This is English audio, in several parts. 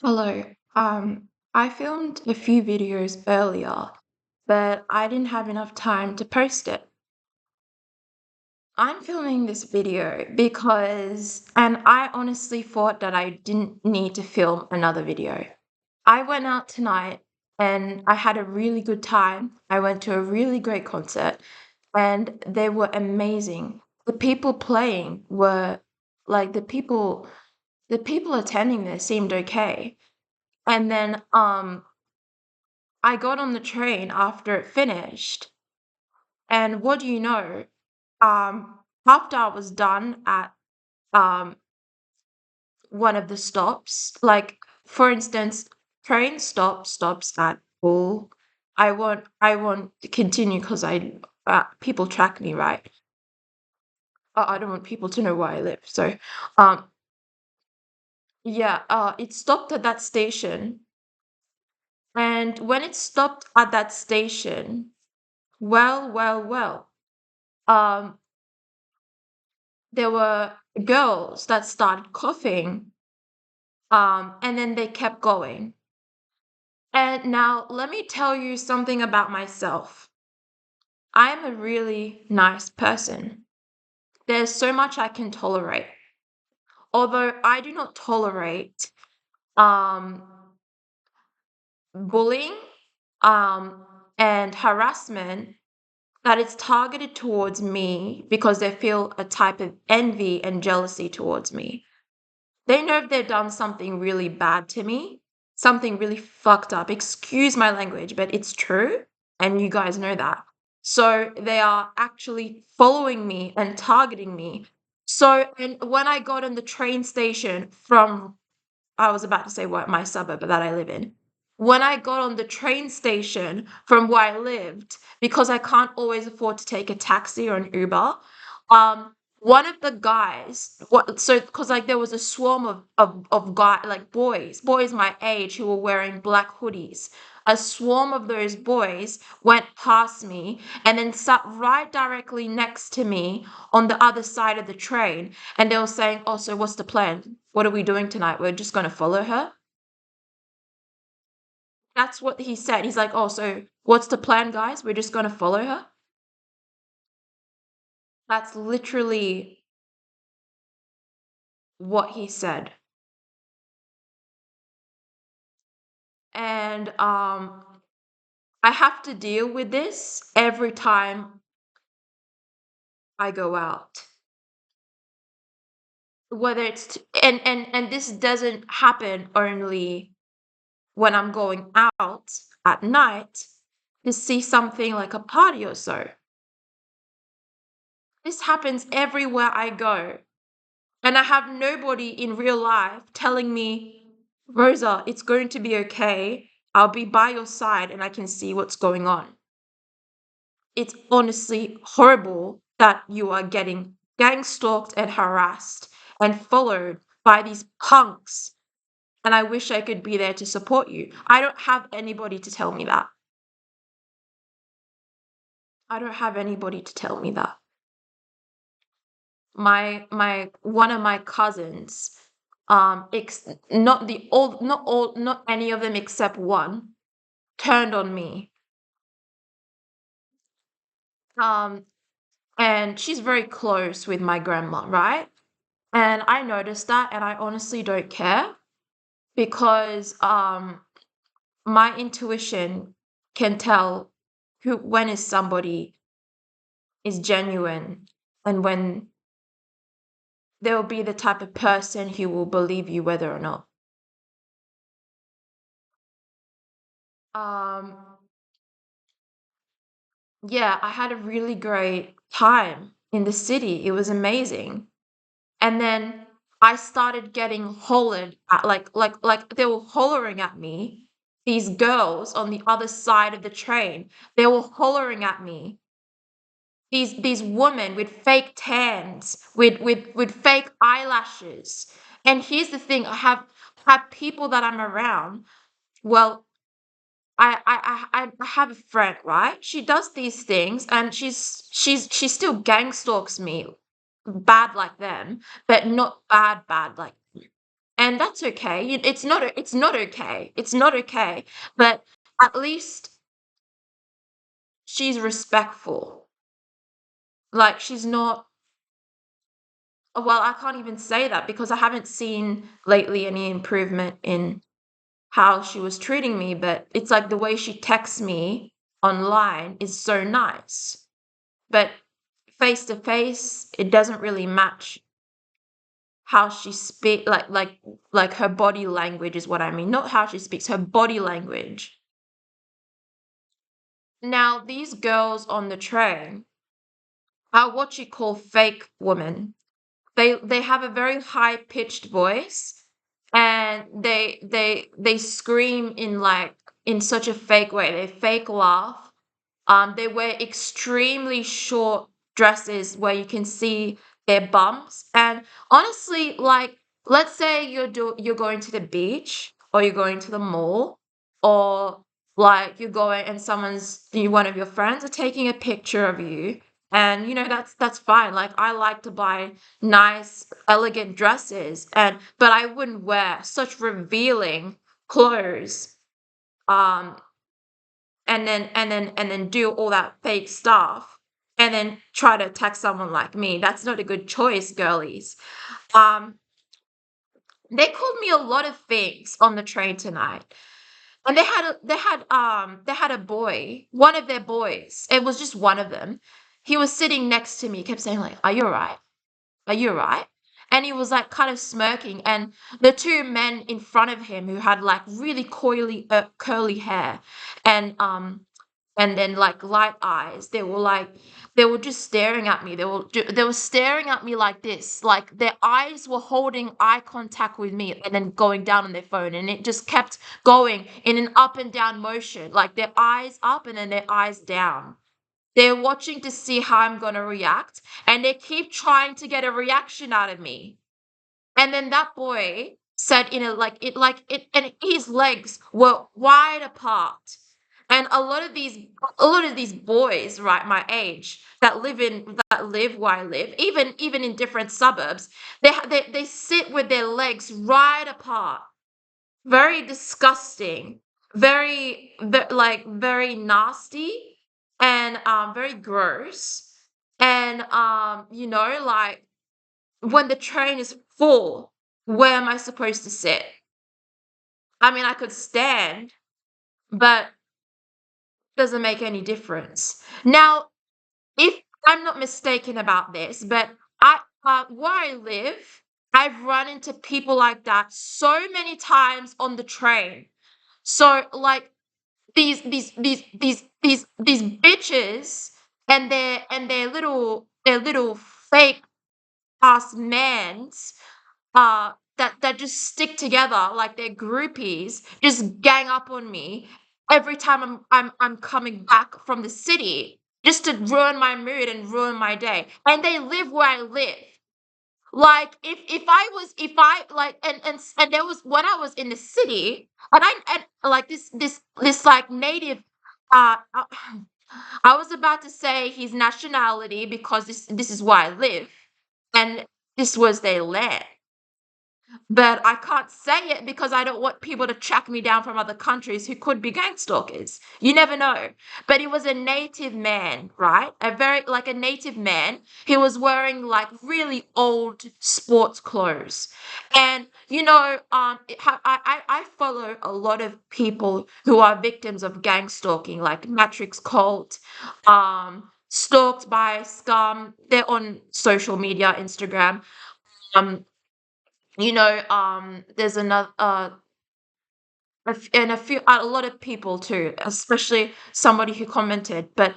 Hello. I filmed a few videos earlier, but I didn't have enough time to post it. I'm filming this video and I honestly thought that I didn't need to film another video. I went out tonight and I had a really good time. I went to a really great concert and they were amazing. The people playing were like the people attending there seemed okay. And then I got on the train after it finished, and what do you know? After I was done at um one of the stops, like for instance, train stops at all. I won't continue because people track me, right? I don't want people to know where I live. So um yeah, it stopped at that station, and when it stopped at that station, well, um there were girls that started coughing, and then they kept going. And now let me tell you something about myself. I'm a really nice person. There's so much I can tolerate. Although I do not tolerate um, bullying um, and harassment that is targeted towards me because they feel a type of envy and jealousy towards me. They know if they've done something really bad to me, something really fucked up. Excuse my language, but it's true. And you guys know that. So they are actually following me and targeting me. So, and when I got on the train station from, I was about to say what my suburb that I live in. When I got on the train station from where I lived, because I can't always afford to take a taxi or an Uber, one of the guys, what so because like there was a swarm of guy like boys my age who were wearing black hoodies. A swarm of those boys went past me and then sat right directly next to me on the other side of the train, and they were saying, "Oh, so what's the plan? What are we doing tonight? We're just gonna follow her?" That's what he said. He's like, "Oh, so what's the plan, guys? We're just gonna follow her?" That's literally what he said. And I have to deal with this every time I go out. Whether it's and this doesn't happen only when I'm going out at night to see something like a party or so. This happens everywhere I go. And I have nobody in real life telling me, "Rosa, it's going to be okay. I'll be by your side and I can see what's going on." It's honestly horrible that you are getting gang stalked and harassed and followed by these punks. And I wish I could be there to support you. I don't have anybody to tell me that. I don't have anybody to tell me that. My one of my cousins, not any of them except one, turned on me. Um, and she's very close with my grandma, right? And I noticed that, and I honestly don't care because my intuition can tell who when is somebody is genuine and when they'll be the type of person who will believe you whether or not. Um, yeah, I had a really great time in the city. It was amazing. And then I started getting hollered at, like they were hollering at me. These girls on the other side of the train, they were hollering at me. These women with fake tans, with fake eyelashes. And here's the thing, I have people that I'm around. Well, I have a friend, right? She does these things and she still gang stalks me, bad like them, but not bad like them. and that's okay. It's not okay. It's not okay, but at least she's respectful. Like, she's not well, I can't even say that because I haven't seen lately any improvement in how she was treating me, but it's like the way she texts me online is so nice. But face to face, it doesn't really match how she speak like her body language is what I mean, not how she speaks, her body language. Now, these girls on the train are what you call fake women. They have a very high pitched voice, and they scream in like in such a fake way. They fake laugh. They wear extremely short dresses where you can see their bumps. And honestly, like, let's say you're going to the beach or you're going to the mall, or like you're going and one of your friends are taking a picture of you. And that's fine. Like, I like to buy nice, elegant dresses, but I wouldn't wear such revealing clothes. Um, and then do all that fake stuff and then try to attack someone like me. That's not a good choice, girlies. Um, they called me a lot of things on the train tonight. And they had a boy, one of their boys. It was just one of them. He was sitting next to me, kept saying like, "Are you all right? Are you all right?" And he was like kind of smirking, and the two men in front of him who had like really curly hair and then like light eyes, they were just staring at me. They were staring at me like this, like their eyes were holding eye contact with me and then going down on their phone, and it just kept going in an up and down motion, like their eyes up and then their eyes down. They're watching to see how I'm going to react, and they keep trying to get a reaction out of me. And then that boy said in a like it and his legs were wide apart. And a lot of these boys, right, my age, that live where I live, even in different suburbs, they sit with their legs right apart. Very disgusting, very nasty, and very gross. And like, when the train is full, where am I supposed to sit? I mean, I could stand, but doesn't make any difference. Now, if I'm not mistaken about this, but where I live, I've run into people like that so many times on the train. So, like, these bitches and their little fake ass mans that just stick together like they're groupies, just gang up on me every time I'm coming back from the city, just to ruin my mood and ruin my day. And they live where I live. Like, if I like, and there was when I was in the city, and like this like native, uh I was about to say his nationality because this is where I live, and this was their land. But I can't say it because I don't want people to track me down from other countries who could be gang stalkers. You never know. But he was a native man, right? Like a native man. He was wearing like really old sports clothes. And I follow a lot of people who are victims of gang stalking, like Matrix Cult, stalked by Scum. They're on social media, Instagram. Um, there's another and a lot of people too, especially somebody who commented. But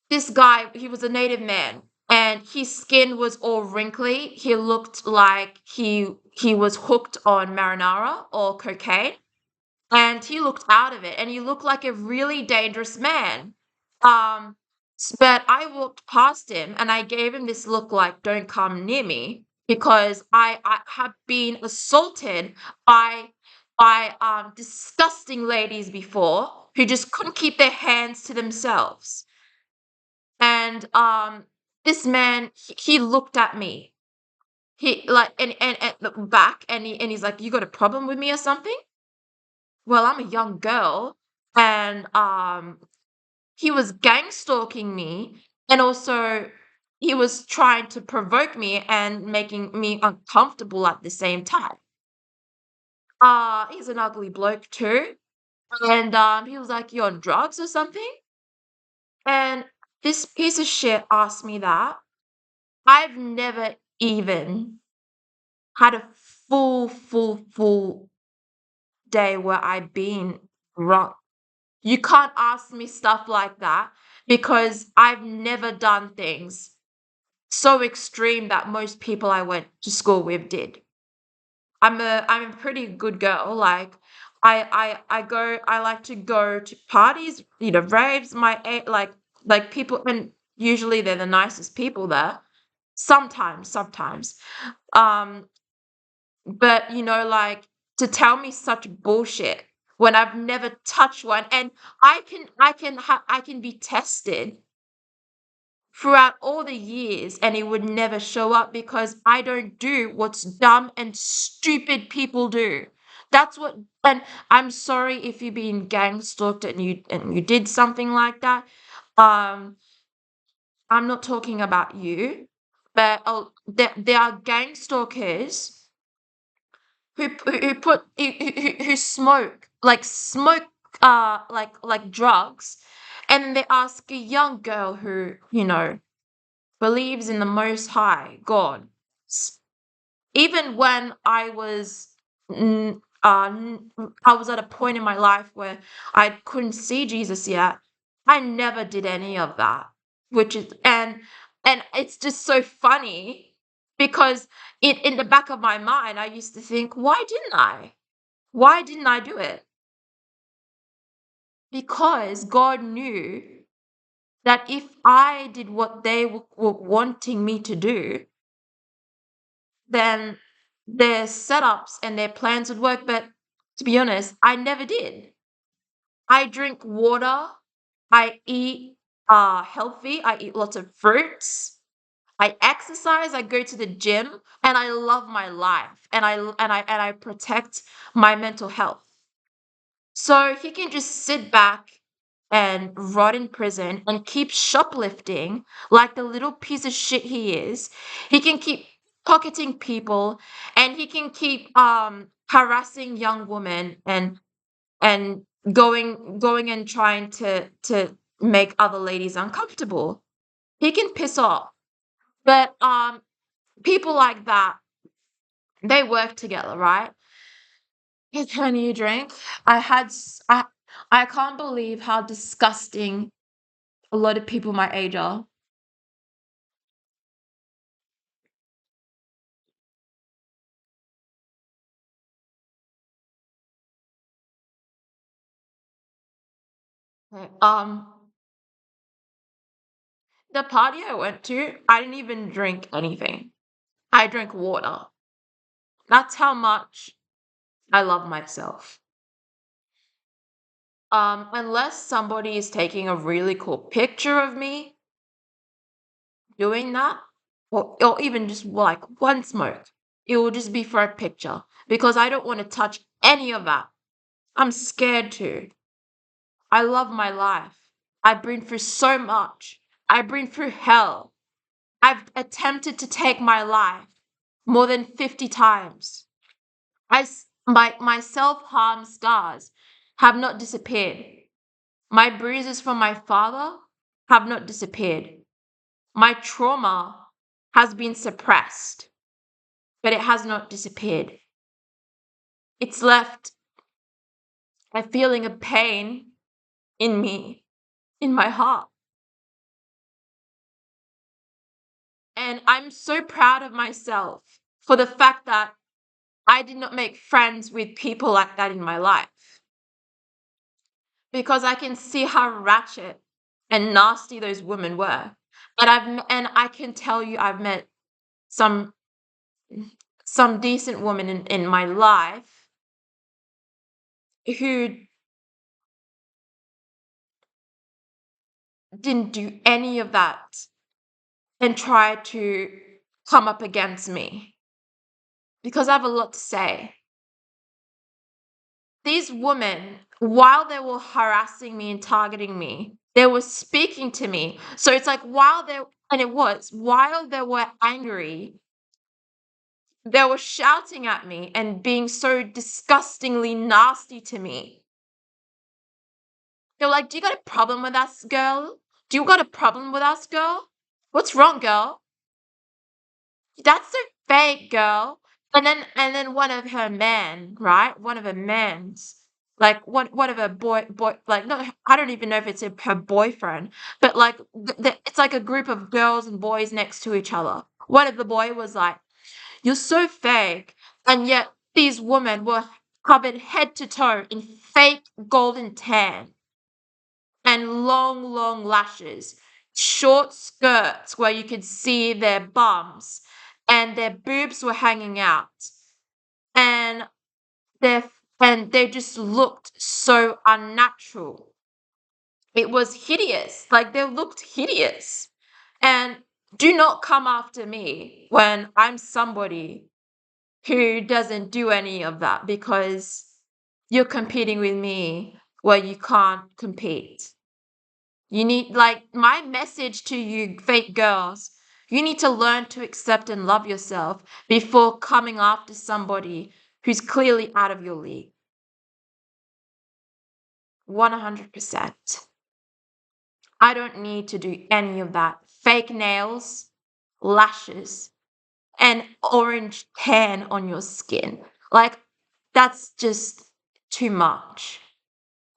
this guy, he was a native man, and his skin was all wrinkly. He looked like he was hooked on marinara or cocaine, and he looked out of it, and he looked like a really dangerous man. Um, but I walked past him and I gave him this look like, "Don't come near me," because I have been assaulted by disgusting ladies before who just couldn't keep their hands to themselves. And this man, he looked at me. He like and look back and he's like, "You got a problem with me or something?" Well, I'm a young girl and he was gang stalking me and also he was trying to provoke me and making me uncomfortable at the same time. He's an ugly bloke too. And he was like, "You on drugs or something?" And this piece of shit asked me that. I've never even had a full day where I've been drunk. You can't ask me stuff like that because I've never done things so extreme that most people I went to school with did. I'm a pretty good girl. Like I like to go to parties, raves, like people and usually they're the nicest people there. Sometimes. Um, but like to tell me such bullshit when I've never touched one and I can be tested throughout all the years and it would never show up because I don't do what's dumb and stupid people do. That's what and I'm sorry if you've been gang stalked and you did something like that. Um, I'm not talking about you, but there are gang stalkers who smoke like drugs, and they ask a young girl who believes in the Most High God. Even when I was at a point in my life where I couldn't see Jesus yet, I never did any of that. Which is and it's just so funny because in the back of my mind, I used to think, why didn't I? Why didn't I do it? Because God knew that if I did what they were wanting me to do, then their setups and their plans would work. But to be honest, I never did. I drink water. I eat healthy. I eat lots of fruits. I exercise. I go to the gym, and I love my life. And I protect my mental health. So he can just sit back and rot in prison and keep shoplifting like the little piece of shit he is. He can keep pocketing people and he can keep harassing young women and going and trying to make other ladies uncomfortable. He can piss off. But people like that, they work together, right? Hey, can you drink? I can't believe how disgusting a lot of people my age are. Okay, the party I went to, I didn't even drink anything. I drank water. That's how much I love myself. Unless somebody is taking a really cool picture of me doing that, or even just like one smoke, it will just be for a picture because I don't want to touch any of that. I'm scared to. I love my life. I've been through so much. I've been through hell. I've attempted to take my life more than 50 times. My self-harm scars have not disappeared. My bruises from my father have not disappeared. My trauma has been suppressed, but it has not disappeared. It's left a feeling of pain in me, in my heart. And I'm so proud of myself for the fact that I did not make friends with people like that in my life because I can see how ratchet and nasty those women were. And I can tell you I've met some some decent women in my life who didn't do any of that and try to come up against me. because I have a lot to say. These women, while they were harassing me and targeting me, they were speaking to me. So it's like while they were angry, they were shouting at me and being so disgustingly nasty to me. They're like, "Do you got a problem with us, girl? Do you got a problem with us, girl? What's wrong, girl? That's so fake, girl." And then one of her men, right? One of her men's, like one of her boy like no, I don't even know if it's her boyfriend, but like it's like a group of girls and boys next to each other. One of the boy was like, "You're so fake," and yet these women were covered head to toe in fake golden tan and long, long lashes, short skirts where you could see their bums, and their boobs were hanging out, and their and they just looked so unnatural. It was hideous. Like they looked hideous. And do not come after me when I'm somebody who doesn't do any of that, because you're competing with me where you can't compete. You need, like, my message to you, fake girls, you need to learn to accept and love yourself before coming after somebody who's clearly out of your league. 100%. I don't need to do any of that. Fake nails, lashes, and orange tan on your skin. Like, that's just too much.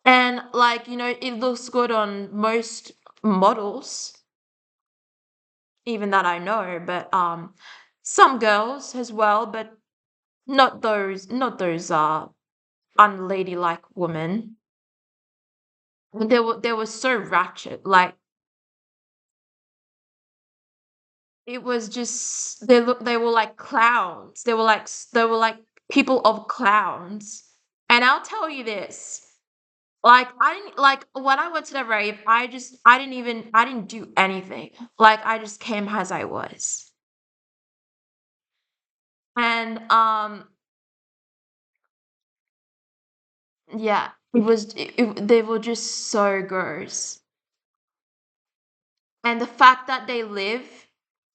And, like, it looks good on most models, even that I know, but some girls as well, but not those unladylike women. They were so ratchet. Like it was just they were like clowns. They were like people of clowns. And I'll tell you this. Like I didn't like when I went to the rave, I didn't do anything. Like I just came as I was. And yeah, they were just so gross. And the fact that they live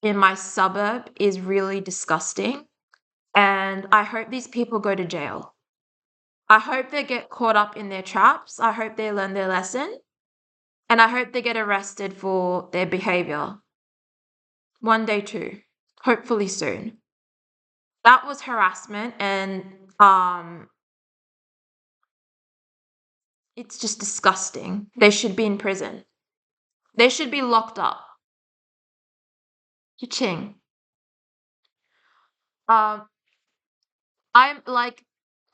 in my suburb is really disgusting. And I hope these people go to jail. I hope they get caught up in their traps. I hope they learn their lesson. And I hope they get arrested for their behavior. One day too. Hopefully soon. That was harassment, and it's just disgusting. They should be in prison. They should be locked up. Ching. Um I'm like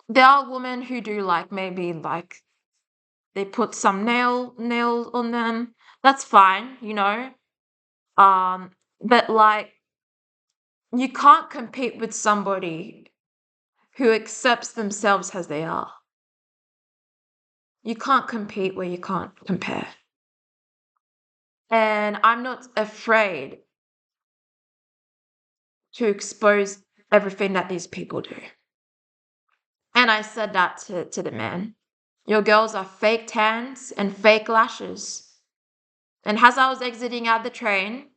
there are women who do like maybe like they put some nail on them. That's fine. Um, but like you can't compete with somebody who accepts themselves as they are. You can't compete where you can't compare. And I'm not afraid to expose everything that these people do. And I said that to the man. Your girls are fake tans and fake lashes. And as I was exiting out the train,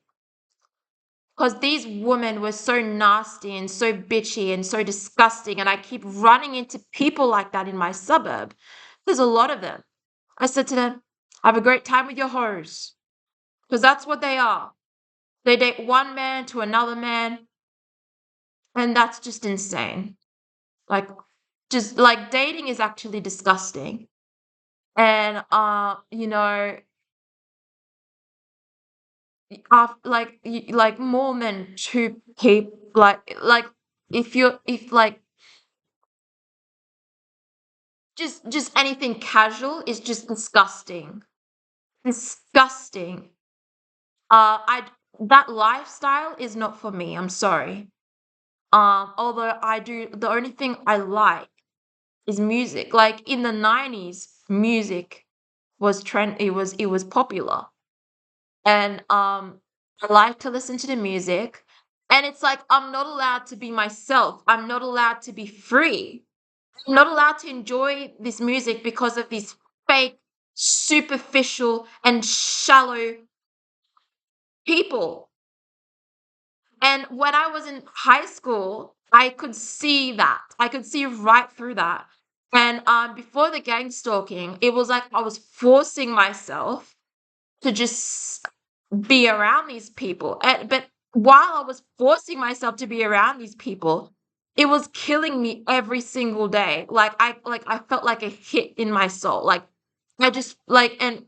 because these women were so nasty and so bitchy and so disgusting, and I keep running into people like that in my suburb. There's a lot of them. I said to them, have a great time with your hoes. Because that's what they are. They date one man to another man, and that's just insane. Like, just like dating is actually disgusting. And, like more than two people, like if like just anything casual is just disgusting. Disgusting. I That lifestyle is not for me. I'm sorry. Although the only thing I like is music. Like in the 90s, music was trend. It was popular, and I like to listen to the music. And it's like, I'm not allowed to be myself. I'm not allowed to be free. I'm not allowed to enjoy this music because of these fake, superficial, and shallow people. And when I was in high school, I could see that. I could see right through that. And before the gang stalking, it was like I was forcing myself to just be around these people. But while I was forcing myself to be around these people, it was killing me every single day. I felt like a hit in my soul. Like I just like and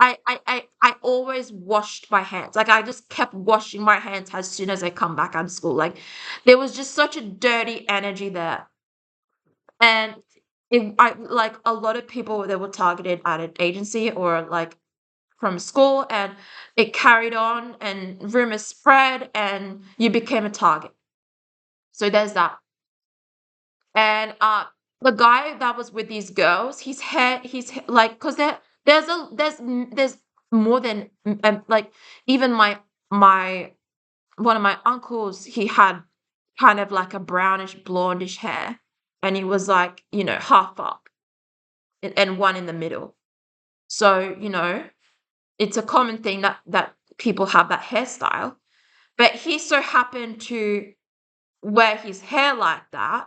I always washed my hands. Like I just kept washing my hands as soon as I come back out of school. Like there was just such a dirty energy there. And I like a lot of people that were targeted at an agency or like from school, and it carried on and rumors spread and you became a target. So there's that. And the guy that was with these girls, like because there's more than like even my one of my uncles, he had kind of like a brownish blondish hair, and he was like, half up and one in the middle. So, it's a common thing that people have that hairstyle. But he so happened to wear his hair like that,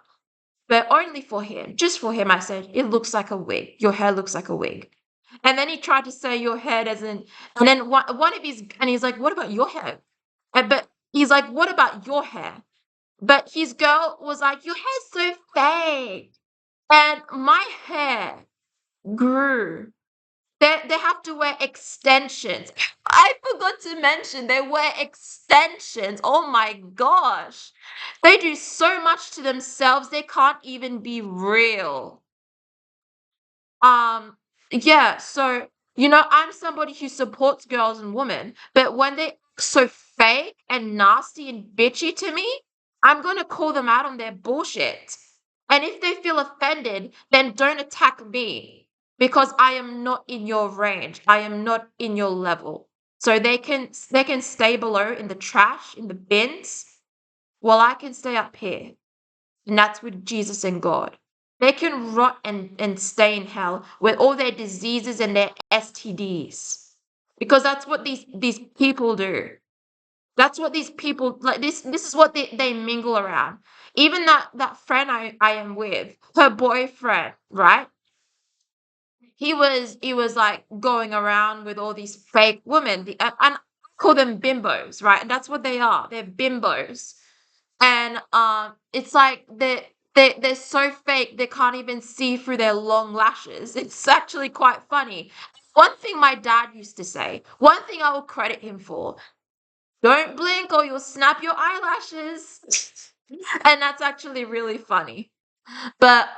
but only for him. Just for him, I said, it looks like a wig. Your hair looks like a wig. And then he tried to say your hair doesn't. And then one of his, and he's like, what about your hair? But he's like, what about your hair? But his girl was like, your hair's so fake. And my hair grew. They have to wear extensions. I forgot to mention they wear extensions. Oh my gosh. They do so much to themselves, they can't even be real. Um, yeah, so, I'm somebody who supports girls and women, but when they so fake and nasty and bitchy to me, I'm gonna call them out on their bullshit. And if they feel offended, then don't attack me because I am not in your range. I am not in your level. So they can stay below in the trash, in the bins, while I can stay up here. And that's with Jesus and God. They can rot and stay in hell with all their diseases and their STDs. Because that's what these people do. That's what these people like this is what they mingle around. Even that friend I am with, her boyfriend, right? He was like going around with all these fake women. And I call them bimbos, right? And that's what they are. They're bimbos. And it's like they're so fake they can't even see through their long lashes. It's actually quite funny. One thing my dad used to say, one thing I will credit him for, don't blink or you'll snap your eyelashes. And that's actually really funny. But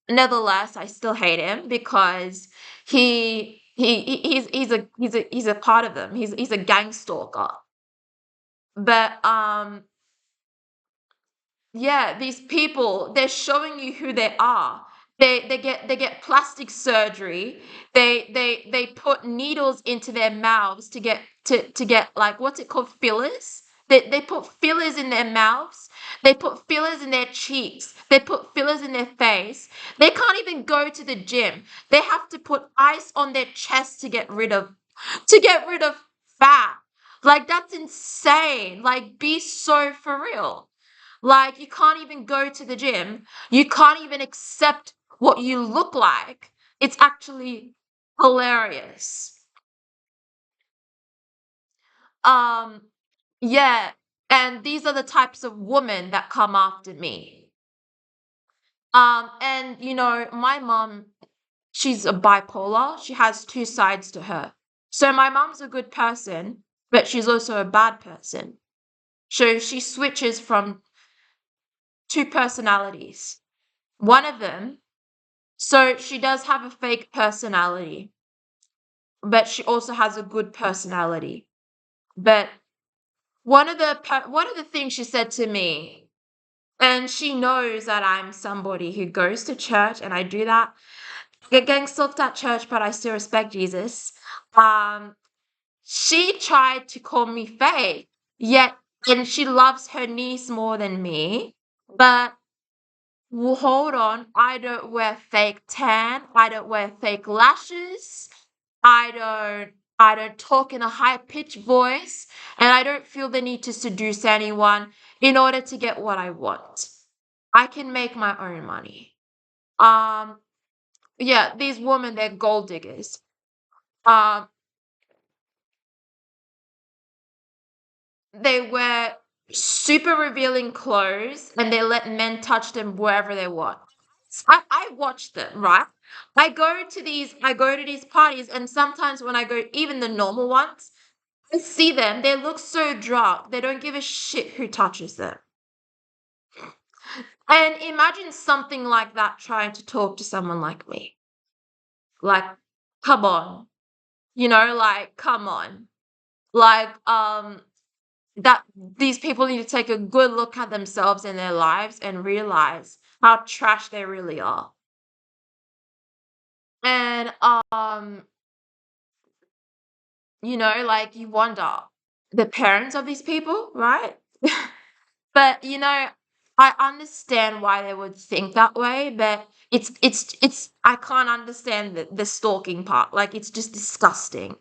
nevertheless, I still hate him because he's a part of them. He's a gang stalker. But yeah, these people, they're showing you who they are. They get plastic surgery. They put needles into their mouths to get like what's it called, fillers? They put fillers in their mouths. They put fillers in their cheeks. They put fillers in their face. They can't even go to the gym. They have to put ice on their chest to get rid of fat. Like that's insane. Like be so for real. Like, you can't even go to the gym. You can't even accept what you look like. It's actually hilarious. Um, yeah, and these are the types of women that come after me. And my mom, she's a bipolar. She has two sides to her. So my mom's a good person, but she's also a bad person. So she switches from two personalities. One of them, so she does have a fake personality, but she also has a good personality. But one of the things she said to me, and she knows that I'm somebody who goes to church, and I do that. I get getting stalked at church, but I still respect Jesus. Um, she tried to call me fake, yet and she loves her niece more than me. But well, hold on, I don't wear fake tan, I don't wear fake lashes, I don't I don't talk in a high pitched voice, and I don't feel the need to seduce anyone in order to get what I want. I can make my own money. Um, yeah, these women, they're gold diggers. Um, they wear super revealing clothes and they let men touch them wherever they want. I watch them, right? I go to these parties, and sometimes when I go, even the normal ones, I see them, they look so drunk, they don't give a shit who touches them. And imagine something like that trying to talk to someone like me. Like, come on. Like, come on. Like, that these people need to take a good look at themselves and their lives and realize how trash they really are. And like you wonder the parents of these people, right? But I understand why they would think that way, but it's I can't understand the stalking part. Like it's just disgusting.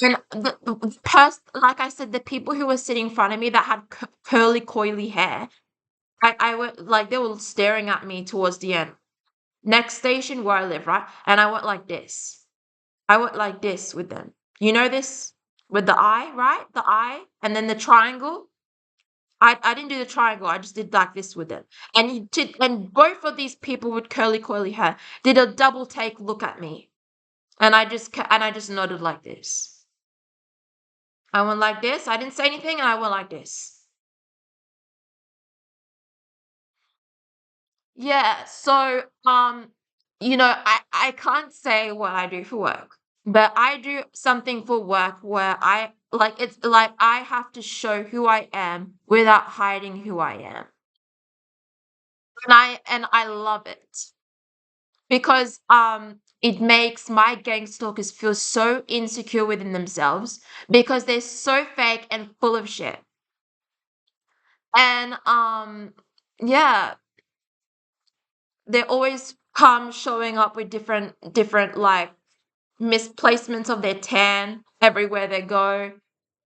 And like I said, the people who were sitting in front of me that had curly, coily hair, I went like they were staring at me towards the end. Next station where I live, right? And I went like this. I went like this with them. You know this with the eye, right? The eye, and then the triangle. I didn't do the triangle. I just did like this with them. And both of these people with curly, coily hair did a double take look at me, and I just nodded like this. I went like this. I didn't say anything, and I went like this. Yeah, so, I can't say what I do for work, but I do something for work where it's like I have to show who I am without hiding who I am. And I love it because, it makes my gang stalkers feel so insecure within themselves because they're so fake and full of shit. And, yeah, they always come showing up with different, like, misplacements of their tan everywhere they go,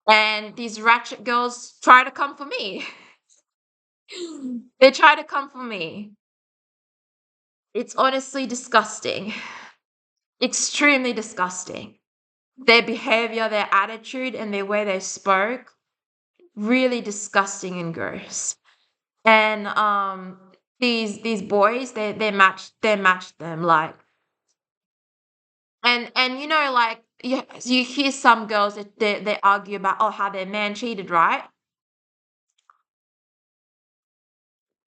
and these ratchet girls try to come for me. They try to come for me. It's honestly disgusting. Extremely disgusting. Their behavior, their attitude, and the way they spoke, really disgusting and gross. And these boys, they matched them like. And like you hear some girls that they argue about, oh, how their man cheated, right?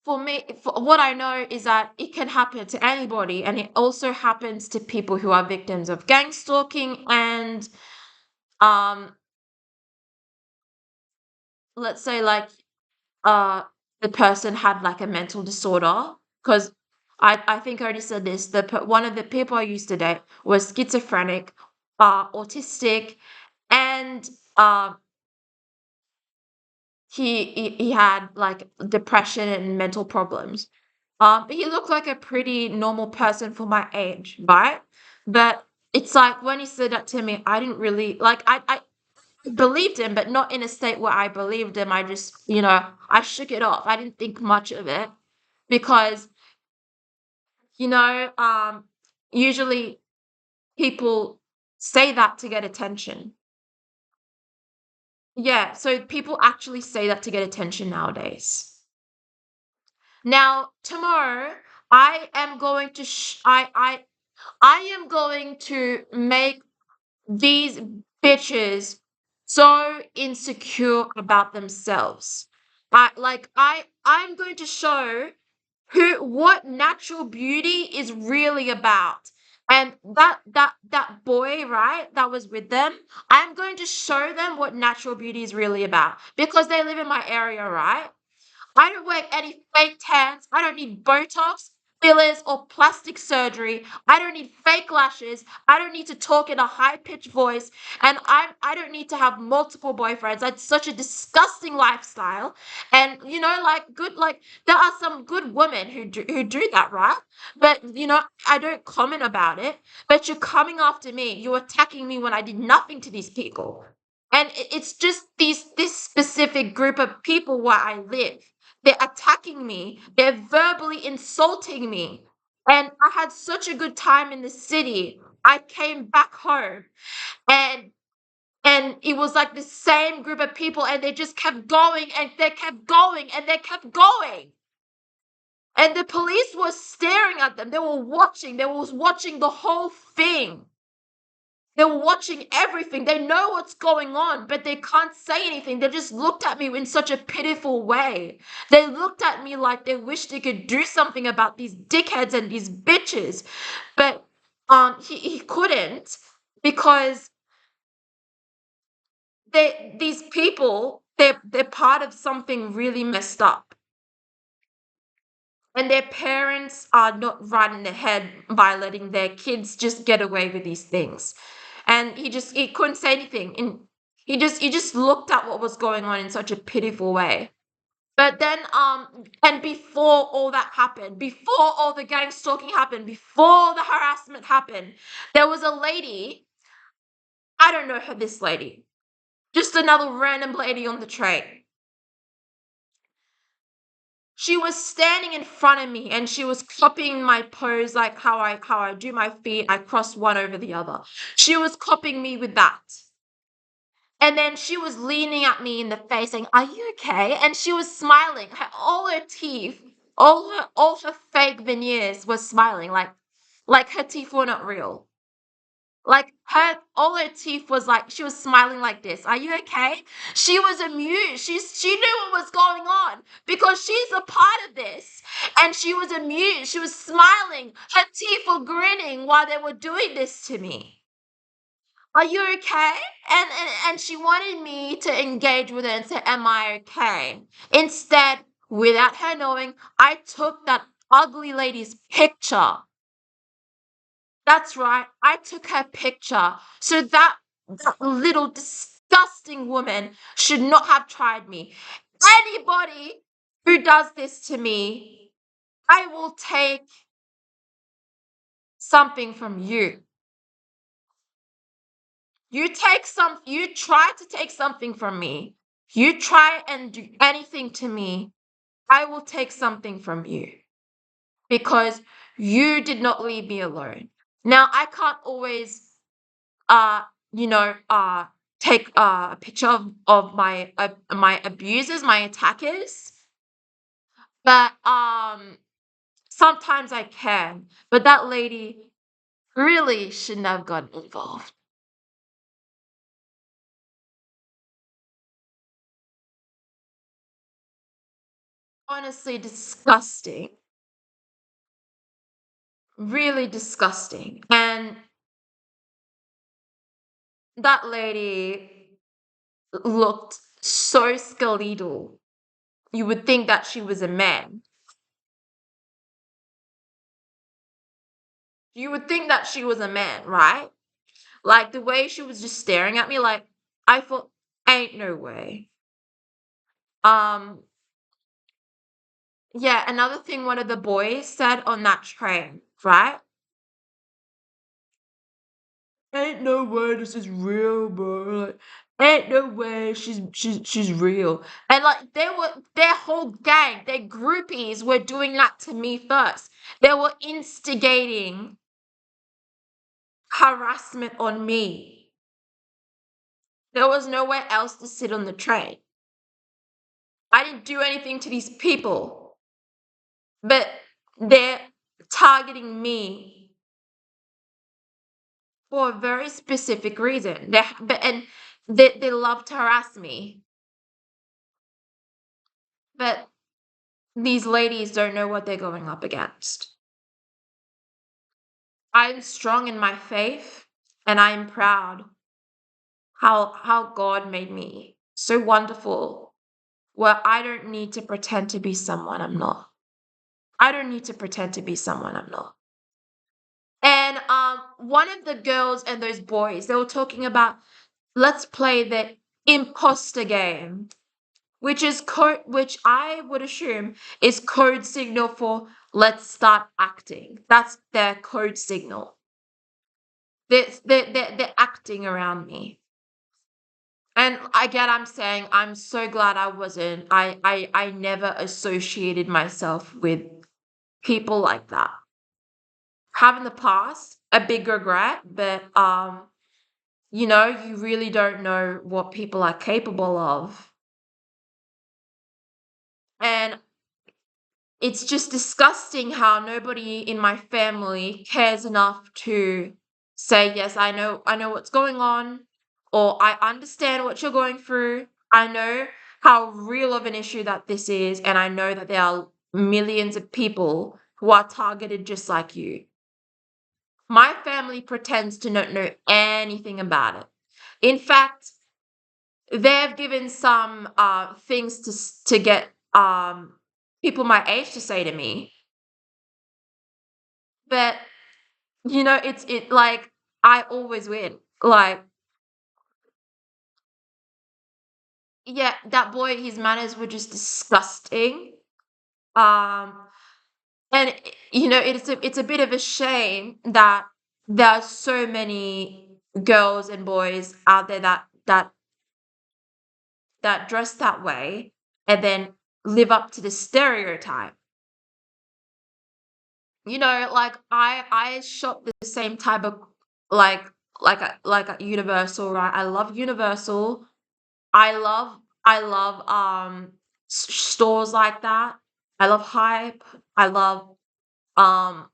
For me, for what I know is that it can happen to anybody, and it also happens to people who are victims of gang stalking and, um, let's say, like, uh, the person had like a mental disorder. Because I think I already said this. One of the people I used to date was schizophrenic, autistic, and um he had like depression and mental problems. But he looked like a pretty normal person for my age, right? But it's like when he said that to me, I didn't really like. I believed him, but not in a state where I believed him. I just, I shook it off. I didn't think much of it because, you know, um, usually people say that to get attention. Yeah, so people actually say that to get attention nowadays. Now, tomorrow, I am going to I am going to make these bitches so insecure about themselves. I'm going to show what natural beauty is really about. And that boy, right, that was with them, I'm going to show them what natural beauty is really about because they live in my area, right? I don't wear any fake tans. I don't need Botox. fillers or plastic surgery. I don't need fake lashes. I don't need to talk in a high-pitched voice. And I don't need to have multiple boyfriends. That's such a disgusting lifestyle. And like good like there are some good women who do that, right? But I don't comment about it. But you're coming after me. You're attacking me when I did nothing to these people. And it's just this specific group of people where I live. They're attacking me. They're verbally insulting me. And I had such a good time in the city. I came back home and it was like the same group of people and they just kept going and they kept going and they kept going. And the police were staring at them. They were watching. They was watching the whole thing. They were watching everything. They know what's going on, but they can't say anything. They just looked at me in such a pitiful way. They looked at me like they wished they could do something about these dickheads and these bitches. But he couldn't because these people, they're part of something really messed up. And their parents are not right in the head by letting their kids just get away with these things. And he couldn't say anything. And he just looked at what was going on in such a pitiful way. But then and before all that happened, before all the gang stalking happened, before the harassment happened, there was a lady, I don't know her, this lady. Just another random lady on the train. She was standing in front of me and she was copying my pose, like how I do my feet. I cross one over the other. She was copying me with that. And then she was leaning at me in the face saying, "Are you okay?" And she was smiling. All her teeth, all her fake veneers was smiling, like her teeth were not real. Like all her teeth was like she was smiling like this. "Are you okay?" She was amused. She knew what was going on because she's a part of this, and she was amused. She was smiling. Her teeth were grinning while they were doing this to me. "Are you okay?" And she wanted me to engage with her and say, "Am I okay?" Instead, without her knowing, I took that ugly lady's picture. That's right. I took her picture. So that little disgusting woman should not have tried me. Anybody who does this to me, I will take something from you. You try to take something from me. You try and do anything to me, I will take something from you because you did not leave me alone. Now, I can't always uh you know uh take a picture of my abusers, my attackers, but sometimes I can. But that lady really shouldn't have gotten involved. Honestly, disgusting. Really disgusting. And that lady looked so skeletal. You would think that she was a man. You would think that she was a man, right? Like the way she was just staring at me, like I thought, ain't no way. Um, yeah, another thing one of the boys said on that train, right? Ain't no way this is real, bro. Like, ain't no way she's real. And like their whole gang, their groupies were doing that to me first. They were instigating harassment on me. There was nowhere else to sit on the train. I didn't do anything to these people, but they're targeting me for a very specific reason. They love to harass me, but these ladies don't know what they're going up against. I'm strong in my faith, and I'm proud how God made me so wonderful, where I don't need to pretend to be someone I'm not. I don't need to pretend to be someone I'm not. And one of the girls and those boys, they were talking about, let's play the imposter game, which is code, which I would assume is code signal for let's start acting. That's their code signal. They're acting around me. And again, I'm saying I'm so glad I wasn't. I never associated myself with people like that. Have in the past a big regret, but you really don't know what people are capable of. And it's just disgusting how nobody in my family cares enough to say, yes, I know what's going on, or I understand what you're going through. I know how real of an issue that this is, and I know that there are millions of people who are targeted just like you. My family pretends to not know anything about it. In fact, they've given some things to get people my age to say to me, but it's like I always win. Like, yeah, that boy, his manners were just disgusting. Um, and it's a bit of a shame that there are so many girls and boys out there that dress that way and then live up to the stereotype. Like I shop the same type of like like a Universal, right? I love Universal. I love stores like that. I love Hype. I love I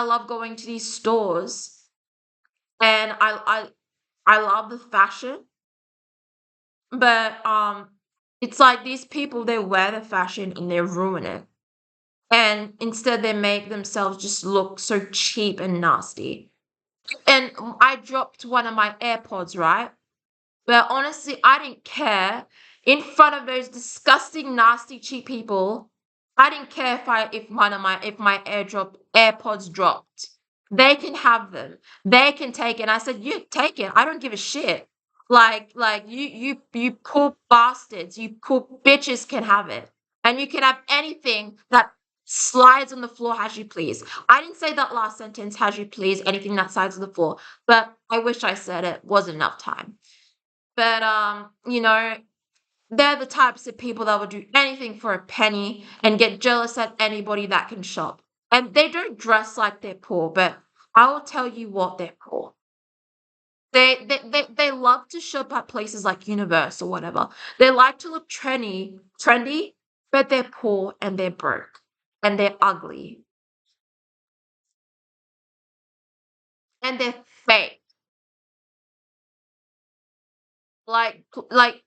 love going to these stores, and I love the fashion, but it's like these people, they wear the fashion and they ruin it. And instead they make themselves just look so cheap and nasty. And I dropped one of my AirPods, right? But honestly, I didn't care. In front of those disgusting, nasty, cheap people, I didn't care if my AirPods dropped. They can have them. They can take it. And I said, you take it. I don't give a shit. Like you poor bastards, you poor bitches can have it. And you can have anything that slides on the floor as you please. I didn't say that last sentence, as you please, anything that slides on the floor, but I wish I said it. Wasn't enough time. But they're the types of people that will do anything for a penny and get jealous at anybody that can shop. And they don't dress like they're poor, but I will tell you what, they're poor. They love to shop at places like Universe or whatever. They like to look trendy, but they're poor and they're broke and they're ugly and they're fake. Like,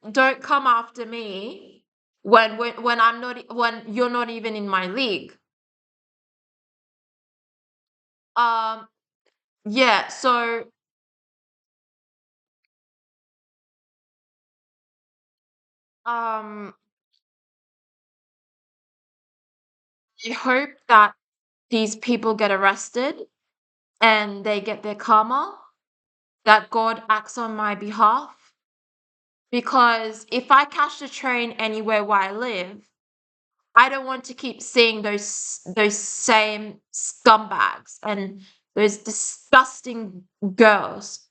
don't come after me when I'm not when you're not even in my league. Um, yeah, so, um, I hope that these people get arrested and they get their karma, that God acts on my behalf, because if I catch the train anywhere where I live, I don't want to keep seeing those same scumbags and those disgusting girls.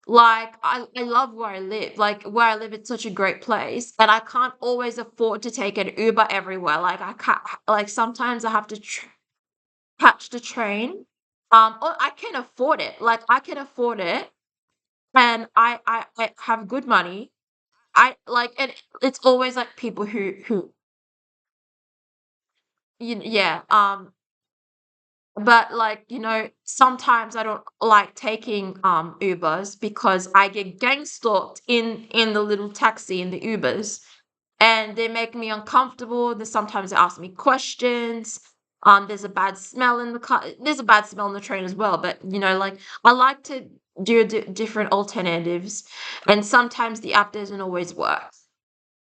Like, I love where I live. Like, where I live, it's such a great place, and I can't always afford to take an Uber everywhere. Like, I can't. Like, sometimes I have to catch the train. Or I can afford it. Like, I can afford it, and I have good money. I like, and it's always like people who yeah. But, like, sometimes I don't like taking, Ubers because I get gang stalked in the little taxi in the Ubers, and they make me uncomfortable. Sometimes they ask me questions. There's a bad smell in the car. There's a bad smell in the train as well, but, like, I like to do different alternatives, and sometimes the app doesn't always work.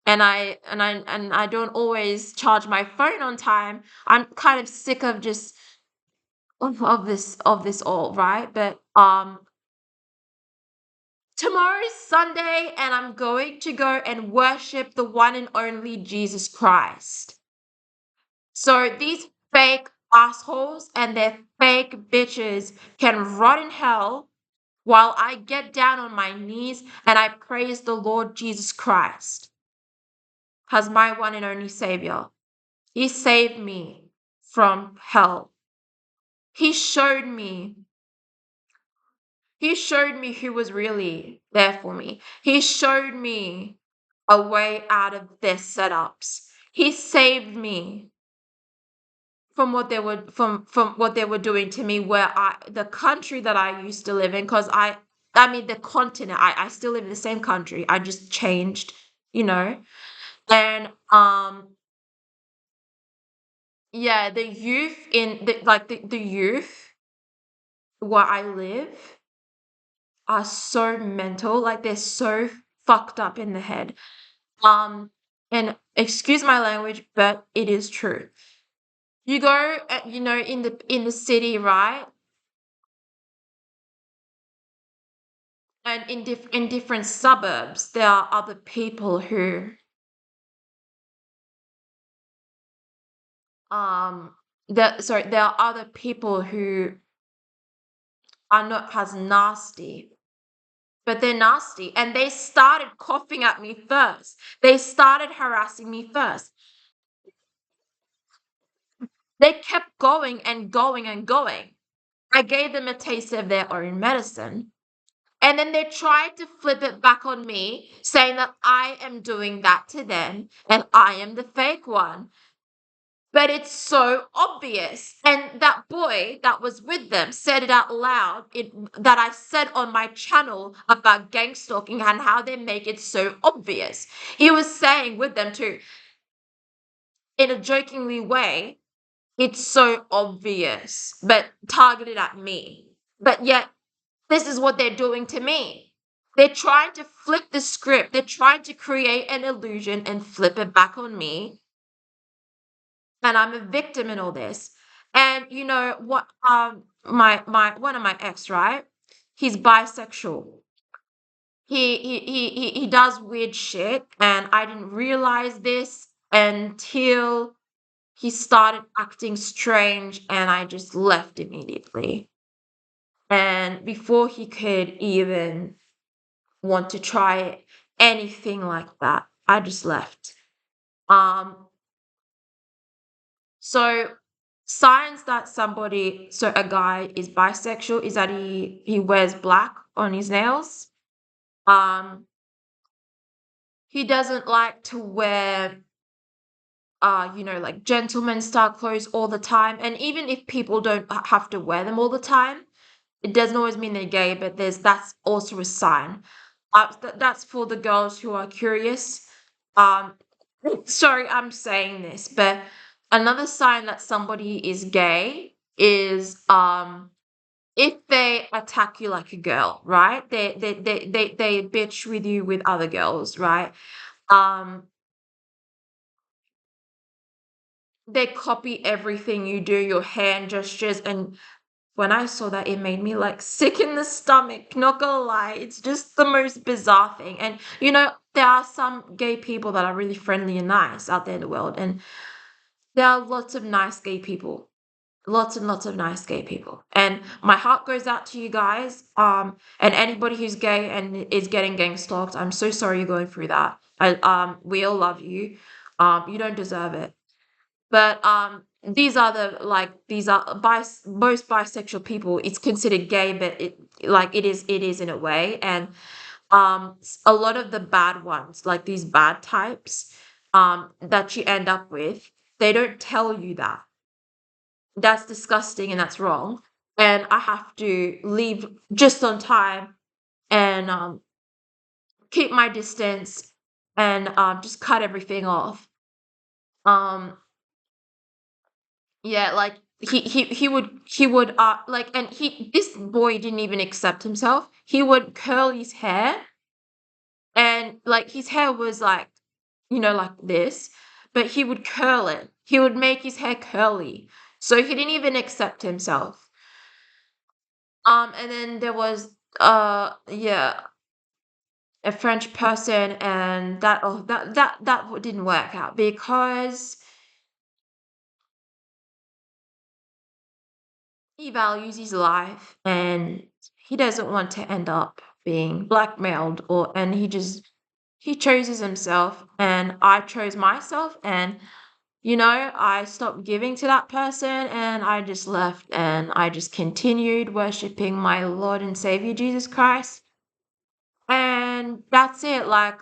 and I don't always charge my phone on time. I'm kind of sick of just of this all, right? But tomorrow's Sunday, and I'm going to go and worship the one and only Jesus Christ. So these fake assholes and their fake bitches can rot in hell while I get down on my knees and I praise the Lord Jesus Christ as my one and only Savior. He saved me from hell. He showed me. He showed me who was really there for me. He showed me a way out of their setups. He saved me from what they were doing to me, where the country that I used to live in, because I mean the continent, I still live in the same country, I just changed, you know. And yeah, the youth in the youth where I live are so mental, like they're so fucked up in the head. Um, and excuse my language, but it is true. You go, in the city, right? And in different suburbs, there are other people who um there are other people who are not as nasty, but they're nasty, and they started coughing at me first. They started harassing me first. They kept going and going and going. I gave them a taste of their own medicine. And then they tried to flip it back on me, saying that I am doing that to them and I am the fake one. But it's so obvious. And that boy that was with them said it out loud, that I said on my channel about gang stalking and how they make it so obvious. He was saying with them too, in a jokingly way, it's so obvious, but targeted at me. But yet, this is what they're doing to me. They're trying to flip the script. They're trying to create an illusion and flip it back on me. And I'm a victim in all this. And you know what? My one of my ex, right? He's bisexual. He does weird shit, and I didn't realize this until he started acting strange, and I just left immediately. And before he could even want to try anything like that, I just left. Um, so signs that a guy is bisexual is that he wears black on his nails. Um, he doesn't like to wear like gentleman style clothes all the time. And even if people don't have to wear them all the time, it doesn't always mean they're gay, but that's also a sign. That's for the girls who are curious. Um, sorry, I'm saying this, but another sign that somebody is gay is if they attack you like a girl, right? They bitch with you with other girls, right? Um, they copy everything you do, your hand gestures, and when I saw that, it made me like sick in the stomach. Not gonna lie, it's just the most bizarre thing. And there are some gay people that are really friendly and nice out there in the world, and there are lots of nice gay people, lots and lots of nice gay people. And my heart goes out to you guys. And anybody who's gay and is getting gang stalked, I'm so sorry you're going through that. We all love you. You don't deserve it. But these are most bisexual people. It's considered gay, but it is in a way. And a lot of the bad ones, like these bad types, that you end up with, they don't tell you that. That's disgusting and that's wrong. And I have to leave just on time and keep my distance and just cut everything off. Um, Yeah, like he would like, and he this boy didn't even accept himself. He would curl his hair, and like his hair was like like this, but he would curl it. He would make his hair curly. So he didn't even accept himself. And then there was yeah, a French person, and that didn't work out because he values his life and he doesn't want to end up being blackmailed, and he chooses himself, and I chose myself, and I stopped giving to that person, and I just left, and I just continued worshiping my Lord and Savior Jesus Christ. And that's it. Like,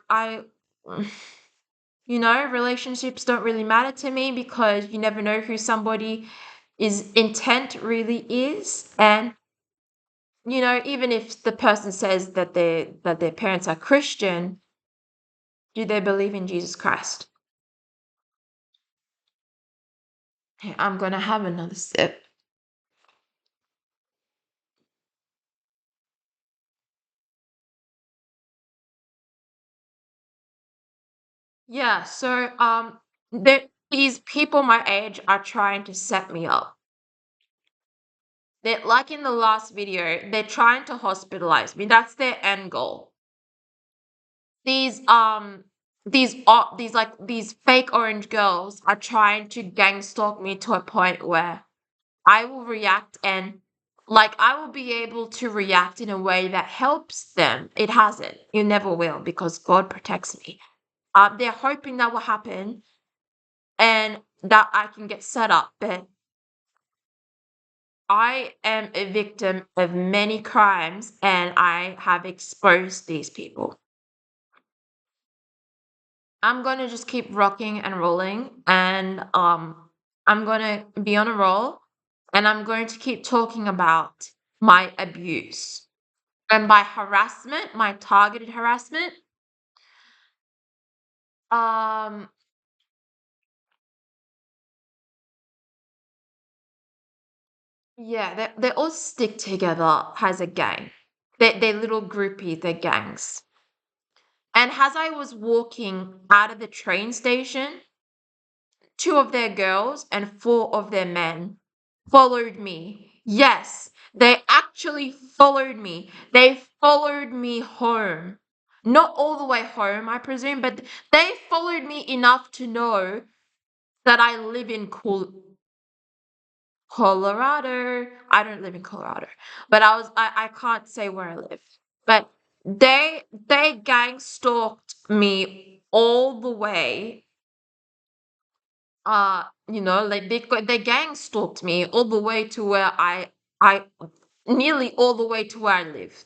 relationships don't really matter to me because you never know who somebody is intent really is. And, even if the person says that their parents are Christian, do they believe in Jesus Christ? Okay, I'm gonna have another sip. Yeah, so these people my age are trying to set me up. They're like in the last video, they're trying to hospitalize me. That's their end goal. These fake orange girls are trying to gang stalk me to a point where I will react, and like I will be able to react in a way that helps them. It hasn't. It never will because God protects me. They're hoping that will happen and that I can get set up, but I am a victim of many crimes and I have exposed these people. I'm going to just keep rocking and rolling, and I'm going to be on a roll, and I'm going to keep talking about my abuse. And by harassment, my targeted harassment, um yeah, they all stick together as a gang. They're little groupies, they're gangs. And as I was walking out of the train station, two of their girls and four of their men followed me. Yes, they actually followed me. They followed me home. Not all the way home, I presume, but they followed me enough to know that I live in Colorado. I don't live in Colorado, but I can't say where I live. But they gang stalked me all the way. Like they gang stalked me all the way to where I nearly all the way to where I live.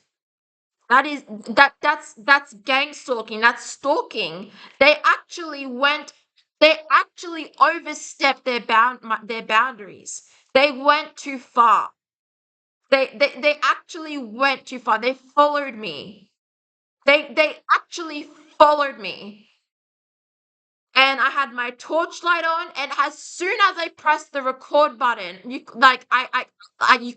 That's gang stalking. That's stalking. They actually overstepped their boundaries. They went too far. They actually went too far. They followed me. They actually followed me. And I had my torchlight on, and as soon as I pressed the record button, like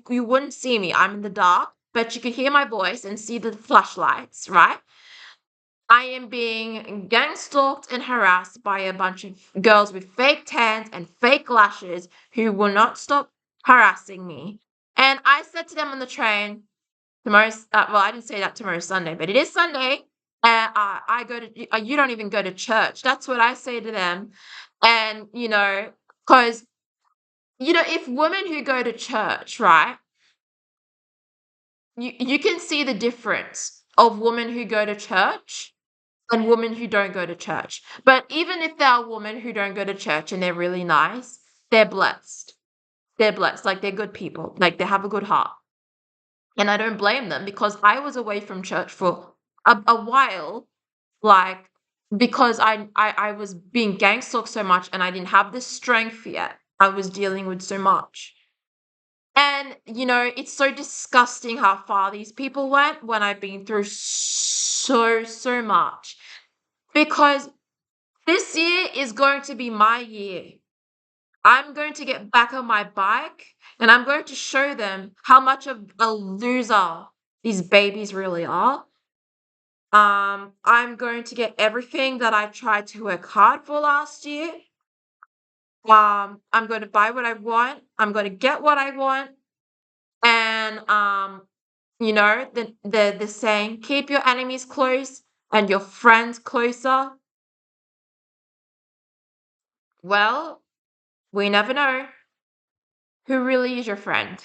you wouldn't see me. I'm in the dark, but you could hear my voice and see the flashlights, right? I am being gang stalked and harassed by a bunch of girls with fake tans and fake lashes who will not stop harassing me. And I said to them on the train, tomorrow's, well, I didn't say that tomorrow's Sunday, but it is Sunday. I go to, you don't even go to church. That's what I say to them. And, because, if women who go to church, right, you can see the difference of women who go to church and women who don't go to church. But even if there are women who don't go to church and they're really nice, they're blessed. They're blessed. Like, they're good people. Like, they have a good heart. And I don't blame them because I was away from church for a while, like, because I was being gang stalked so much and I didn't have the strength yet. I was dealing with so much. And, it's so disgusting how far these people went when I've been through so much. Because this year is going to be my year. I'm going to get back on my bike and I'm going to show them how much of a loser these babies really are. I'm going to get everything that I tried to work hard for last year. I'm going to buy what I want. I'm going to get what I want. And the saying, keep your enemies close and your friends closer. Well, we never know who really is your friend.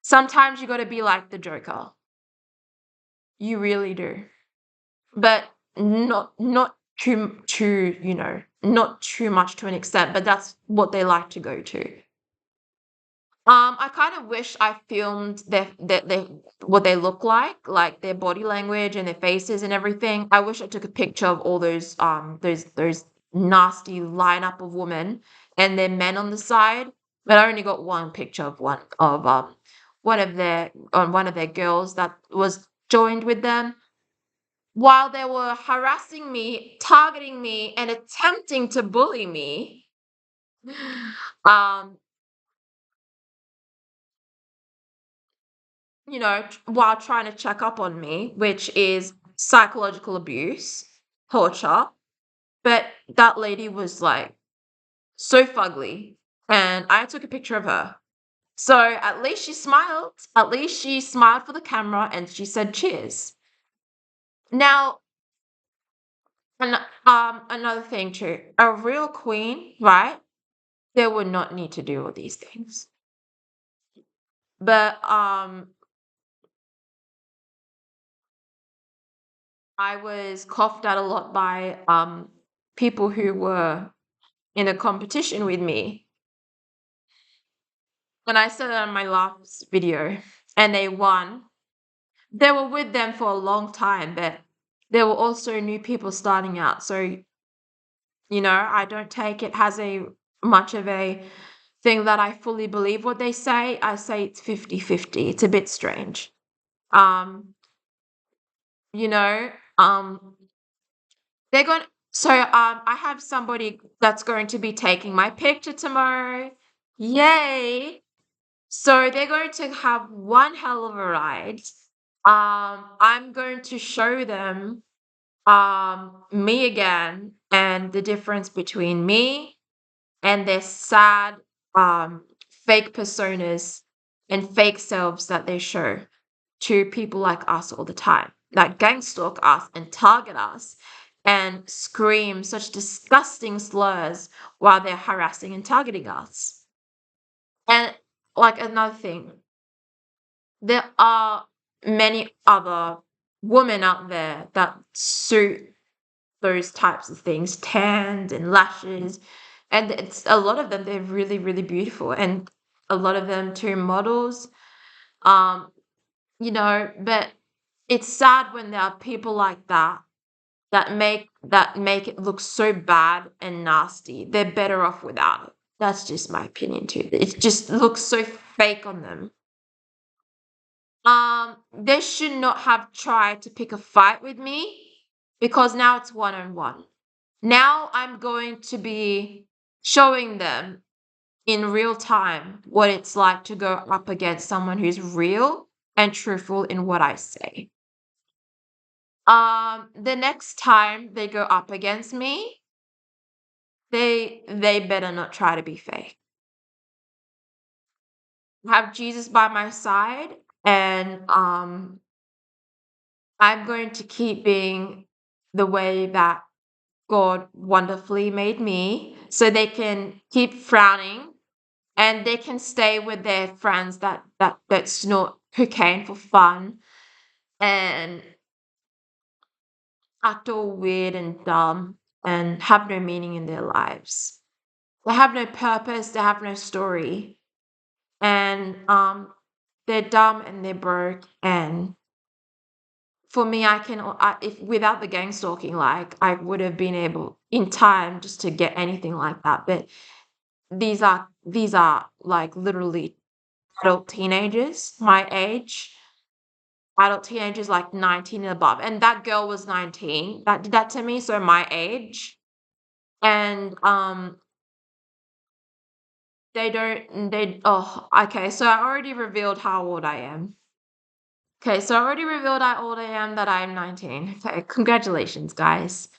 Sometimes you got to be like the Joker. You really do. But not not too much to an extent, but that's what they like to go to. I kind of wish I filmed their what they look like their body language and their faces and everything. I wish I took a picture of all those nasty lineup of women and their men on the side, but I only got one picture of one of their girls that was joined with them while they were harassing me, targeting me, and attempting to bully me. Um, while trying to check up on me, which is psychological abuse, torture. But that lady was like so fugly, and I took a picture of her. So at least she smiled. At least she smiled for the camera and she said cheers. Now, another thing too, a real queen, right? They would not need to do all these things. But I was coughed at a lot by people who were in a competition with me. When I said that on my last video and they won, they were with them for a long time, but there were also new people starting out. So, I don't take it as a much of a thing that I fully believe what they say. I say it's 50-50. It's a bit strange. Um, you know, um, they're going so I have somebody that's going to be taking my picture tomorrow. Yay! So they're going to have one hell of a ride. I'm going to show them me again and the difference between me and their sad um fake personas and fake selves that they show to people like us all the time, that gang stalk us and target us and scream such disgusting slurs while they're harassing and targeting us. And like another thing, there are many other women out there that suit those types of things, tanned and lashes, and it's a lot of them, they're really, really beautiful, and a lot of them too models. Um, but it's sad when there are people like that that make it look so bad and nasty. They're better off without it. That's just my opinion too. It just looks so fake on them. They should not have tried to pick a fight with me because now it's one on one. Now I'm going to be showing them in real time what it's like to go up against someone who's real and truthful in what I say. The next time they go up against me, they better not try to be fake. Have Jesus by my side, and I'm going to keep being the way that God wonderfully made me, so they can keep frowning and they can stay with their friends that snort cocaine for fun and act all weird and dumb and have no meaning in their lives. They have no purpose, they have no story, and they're dumb and they're broke. And for me, if without the gang stalking, like I would have been able in time just to get anything like that. But these are like literally adult teenagers my age, adult teenagers like 19 and above, and that girl was 19 that did that to me, so my age. And they don't they oh okay, so I already revealed how old I am. Okay, so I already revealed how old I am, that I am 19. Okay, congratulations, guys.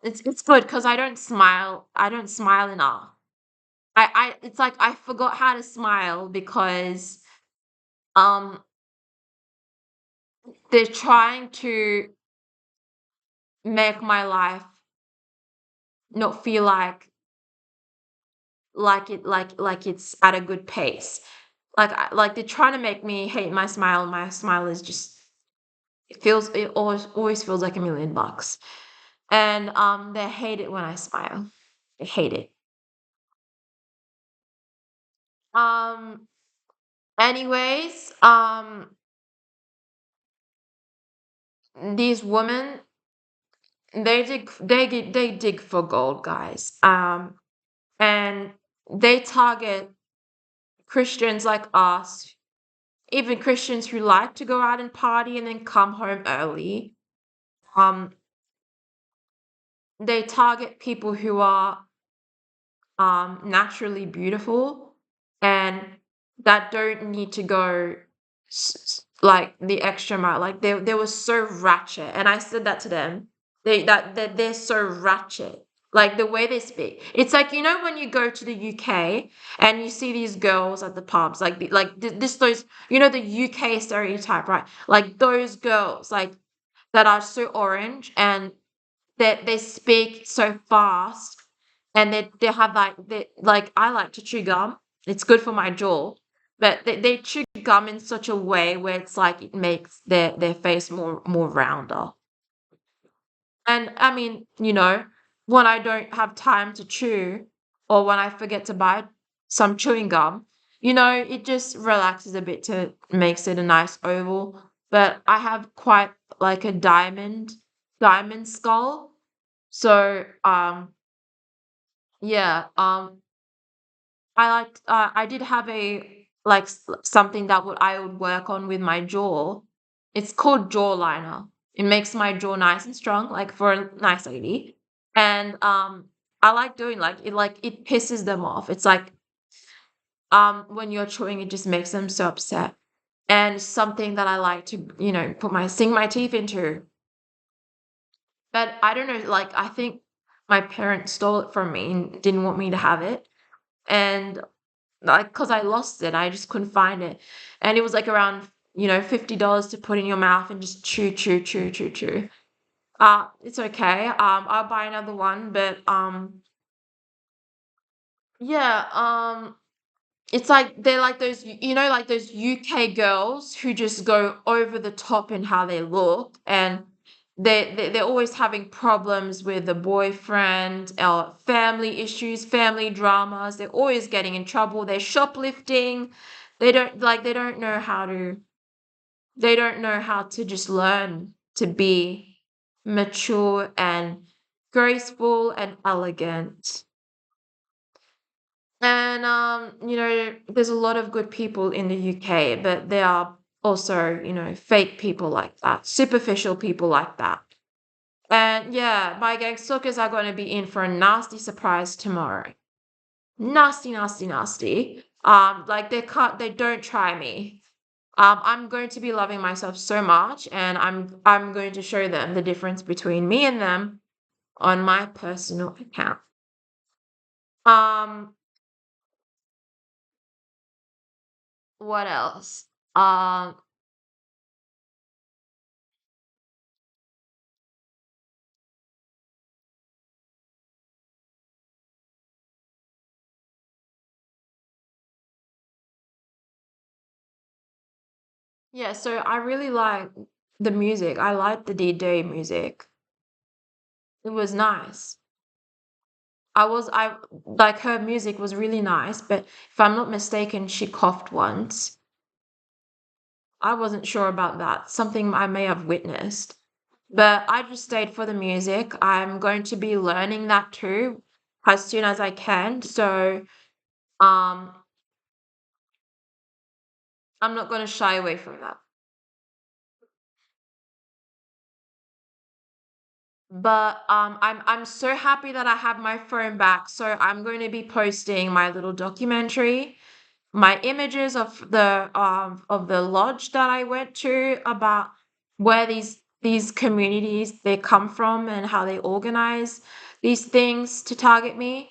It's good because I don't smile enough. I it's like I forgot how to smile because um they're trying to make my life not feel like it's at a good pace. Like they're trying to make me hate my smile. My smile is just it always feels like $1,000,000. And they hate it when I smile. They hate it. Um anyways, these women, they dig for gold, guys. And they target Christians like us, even Christians who like to go out and party and then come home early. Um, they target people who are naturally beautiful and that don't need to go like the extra mile. Like they were so ratchet, and I said that to them. That they're so ratchet. Like the way they speak, it's like, you know, when you go to the UK and you see these girls at the pubs, like this those, you know, the UK stereotype, right? Like those girls, like that are so orange and that they speak so fast, and they have like I like to chew gum. It's good for my jaw, but they chew gum in such a way where it's like it makes their face more rounder. And I mean, you know, when I don't have time to chew or when I forget to buy some chewing gum, you know, it just relaxes a bit to makes it a nice oval. But I have quite like a diamond skull. So, yeah, I did have a like something that I would work on with my jaw. It's called jaw liner. It makes my jaw nice and strong, like for a nice lady. And I like doing like it pisses them off. It's like when you're chewing, it just makes them so upset. And it's something that I like to, you know, sink my teeth into. But I don't know, like I think my parents stole it from me and didn't want me to have it. And like, cause I lost it, I just couldn't find it. And it was like around, you know, $50 to put in your mouth and just chew, chew, chew, chew, chew. It's okay. I'll buy another one, but yeah, it's like they're like those, you know, like those UK girls who just go over the top in how they look, and they're always having problems with the boyfriend, or family issues, family dramas. They're always getting in trouble. They're shoplifting. They don't know how to just learn to be mature and graceful and elegant. And you know, there's a lot of good people in the UK, but there are also, you know, fake people like that, superficial people like that. And yeah, my gang suckers are going to be in for a nasty surprise tomorrow. Nasty, nasty, nasty. Like they don't try me. I'm going to be loving myself so much, and I'm going to show them the difference between me and them on my personal account. Um, what else? Um, yeah, so I really like the music. I like the DJ music. It was nice. I like her music was really nice, but if I'm not mistaken, she coughed once. I wasn't sure about that. Something I may have witnessed. But I just stayed for the music. I'm going to be learning that too as soon as I can. So, um, I'm not going to shy away from that. But I'm so happy that I have my phone back. So I'm going to be posting my little documentary. my images of the lodge that I went to, about where these communities they come from and how they organize these things to target me.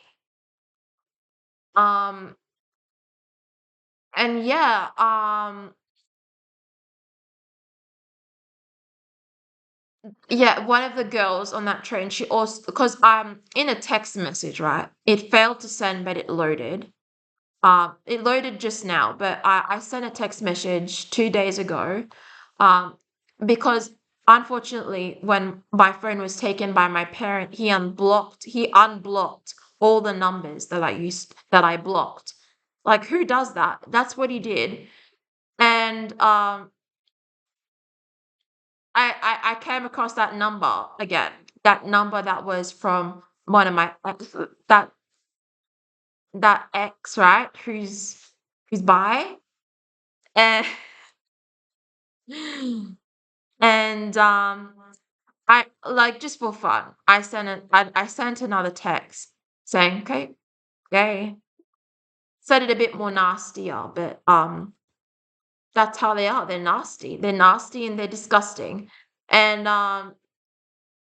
Um, and yeah, yeah, one of the girls on that train, she also, because in a text message, right? It failed to send, but it loaded. It loaded just now, but I sent a text message 2 days ago, um, because unfortunately, when my phone was taken by my parent, he unblocked all the numbers that I blocked. Like, who does that? That's what he did. And I came across that number again. That number that was from one of my that ex, right? Who's bi. And and I, like, just for fun, I sent another text saying, "Okay, gay." Said it a bit more nastier, but that's how they are. They're nasty. They're nasty and they're disgusting. And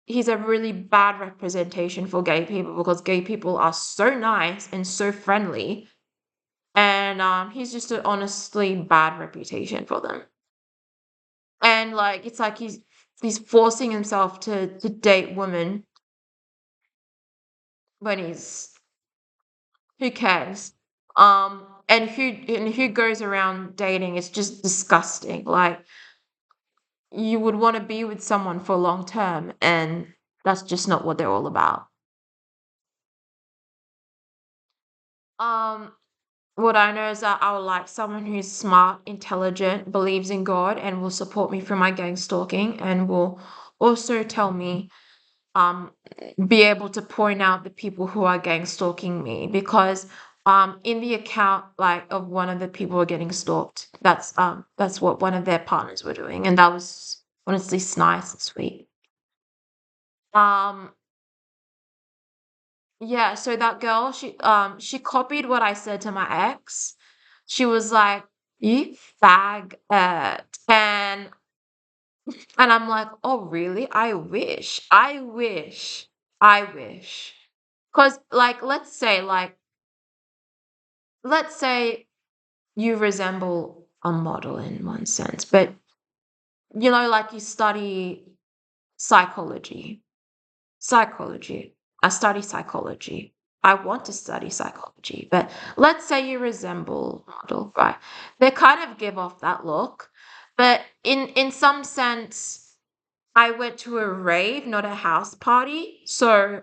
he's a really bad representation for gay people, because gay people are so nice and so friendly, and he's just an honestly bad reputation for them. And like, it's like he's forcing himself to date women when he's, who cares? And who goes around dating? It's just disgusting. Like, you would want to be with someone for long term, and that's just not what they're all about. Um, what I know is that I would like someone who's smart, intelligent, believes in God, and will support me through my gang stalking, and will also tell me, um, be able to point out the people who are gang stalking me, because in the account, like, of one of the people who are getting stalked, that's what one of their partners were doing, and that was honestly nice and sweet. Um, yeah, so that girl, she copied what I said to my ex. She was like, "You fag," and I'm like, "Oh, really? I wish. I wish. I wish." 'Cause, like, let's say you resemble a model in one sense, but, like, you study psychology. Psychology. I study psychology. I want to study psychology, but let's say you resemble a model, right? They kind of give off that look, but in some sense, I went to a rave, not a house party. So,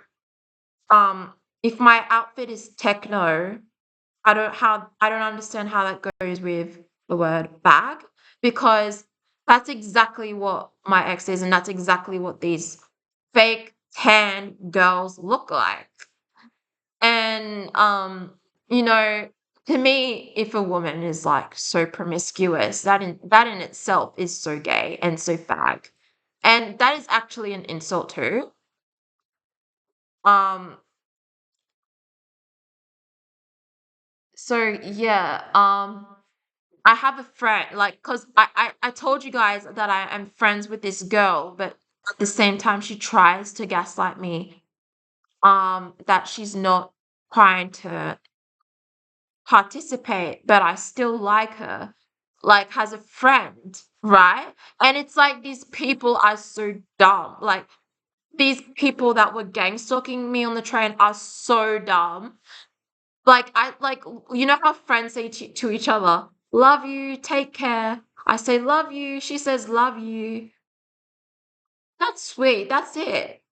if my outfit is techno, I don't understand how that goes with the word bag, because that's exactly what my ex is, and that's exactly what these fake tan girls look like. And you know, to me, if a woman is like so promiscuous, that in itself is so gay and so fag. And that is actually an insult too. Um so yeah, I have a friend, like, cause I told you guys that I am friends with this girl, but at the same time she tries to gaslight me, that she's not trying to participate, but I still like her, like, as a friend, right? And it's like, these people are so dumb. Like, these people that were gang stalking me on the train are so dumb. Like, how friends say to each other, "Love you, take care." I say, "Love you." She says, "Love you." That's sweet. That's it.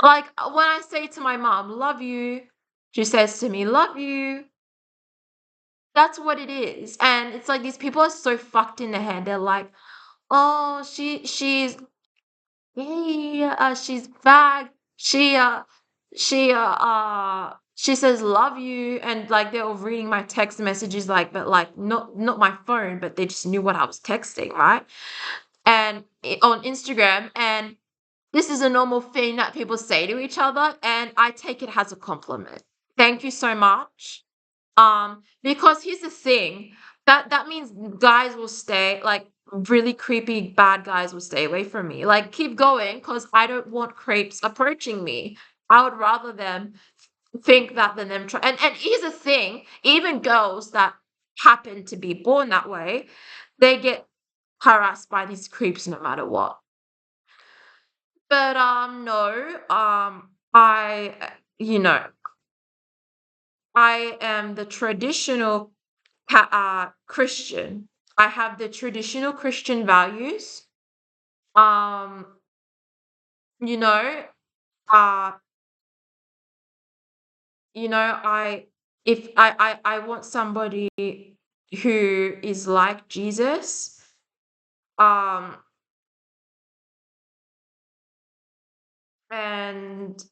Like, when I say to my mom, "Love you," she says to me, "Love you." That's what it is. And it's like, these people are so fucked in the head. They're like, "Oh, she's gay. She's fag. She uh she says love you," and like, they were reading my text messages, like, but like, not my phone, but they just knew what I was texting, right? And on Instagram, and this is a normal thing that people say to each other, and I take it as a compliment. Thank you so much. Because here's the thing, that means guys will stay like really creepy bad guys will stay away from me. Like keep going because I don't want creeps approaching me. I would rather them think that than them try. And here's the thing, even girls that happen to be born that way, they get harassed by these creeps no matter what. But no, you know, I am the traditional Christian. I have the traditional Christian values. Um, you know, uh, I if I want somebody who is like Jesus. Um, and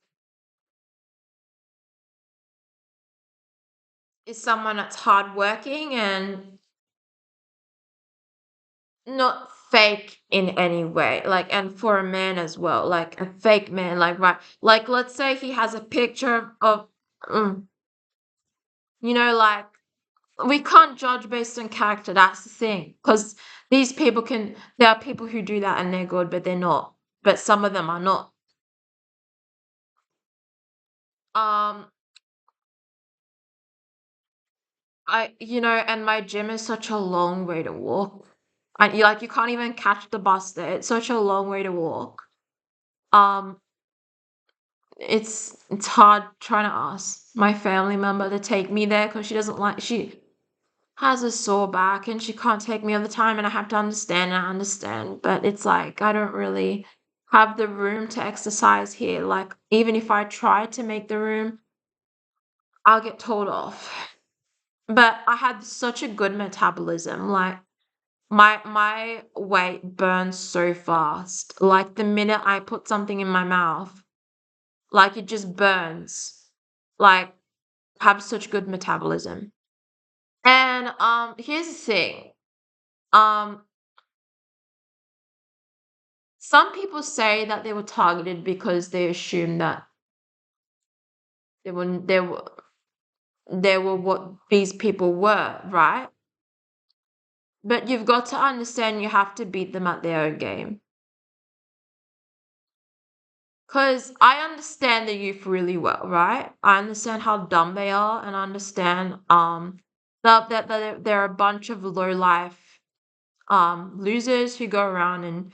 is someone that's hardworking and not fake in any way, like, and for a man as well, like a fake man, like, right, like, let's say he has a picture of, mm, like, we can't judge based on character, that's the thing, because there are people who do that and they're good, but they're not, but some of them are not. Um, and my gym is such a long way to walk. And you can't even catch the bus there. It's such a long way to walk. Um, it's hard trying to ask my family member to take me there because she has a sore back and she can't take me all the time and I have to understand and I understand. But it's like I don't really have the room to exercise here. Like even if I try to make the room, I'll get told off. But I had such a good metabolism. Like my weight burns so fast. Like the minute I put something in my mouth, like it just burns. Like have such good metabolism. And here's the thing. Um some people say that they were targeted because they assumed that they were they were they were what these people were, right? But you've got to understand you have to beat them at their own game. Because I understand the youth really well, right? I understand how dumb they are, and I understand that they're a bunch of low life losers who go around and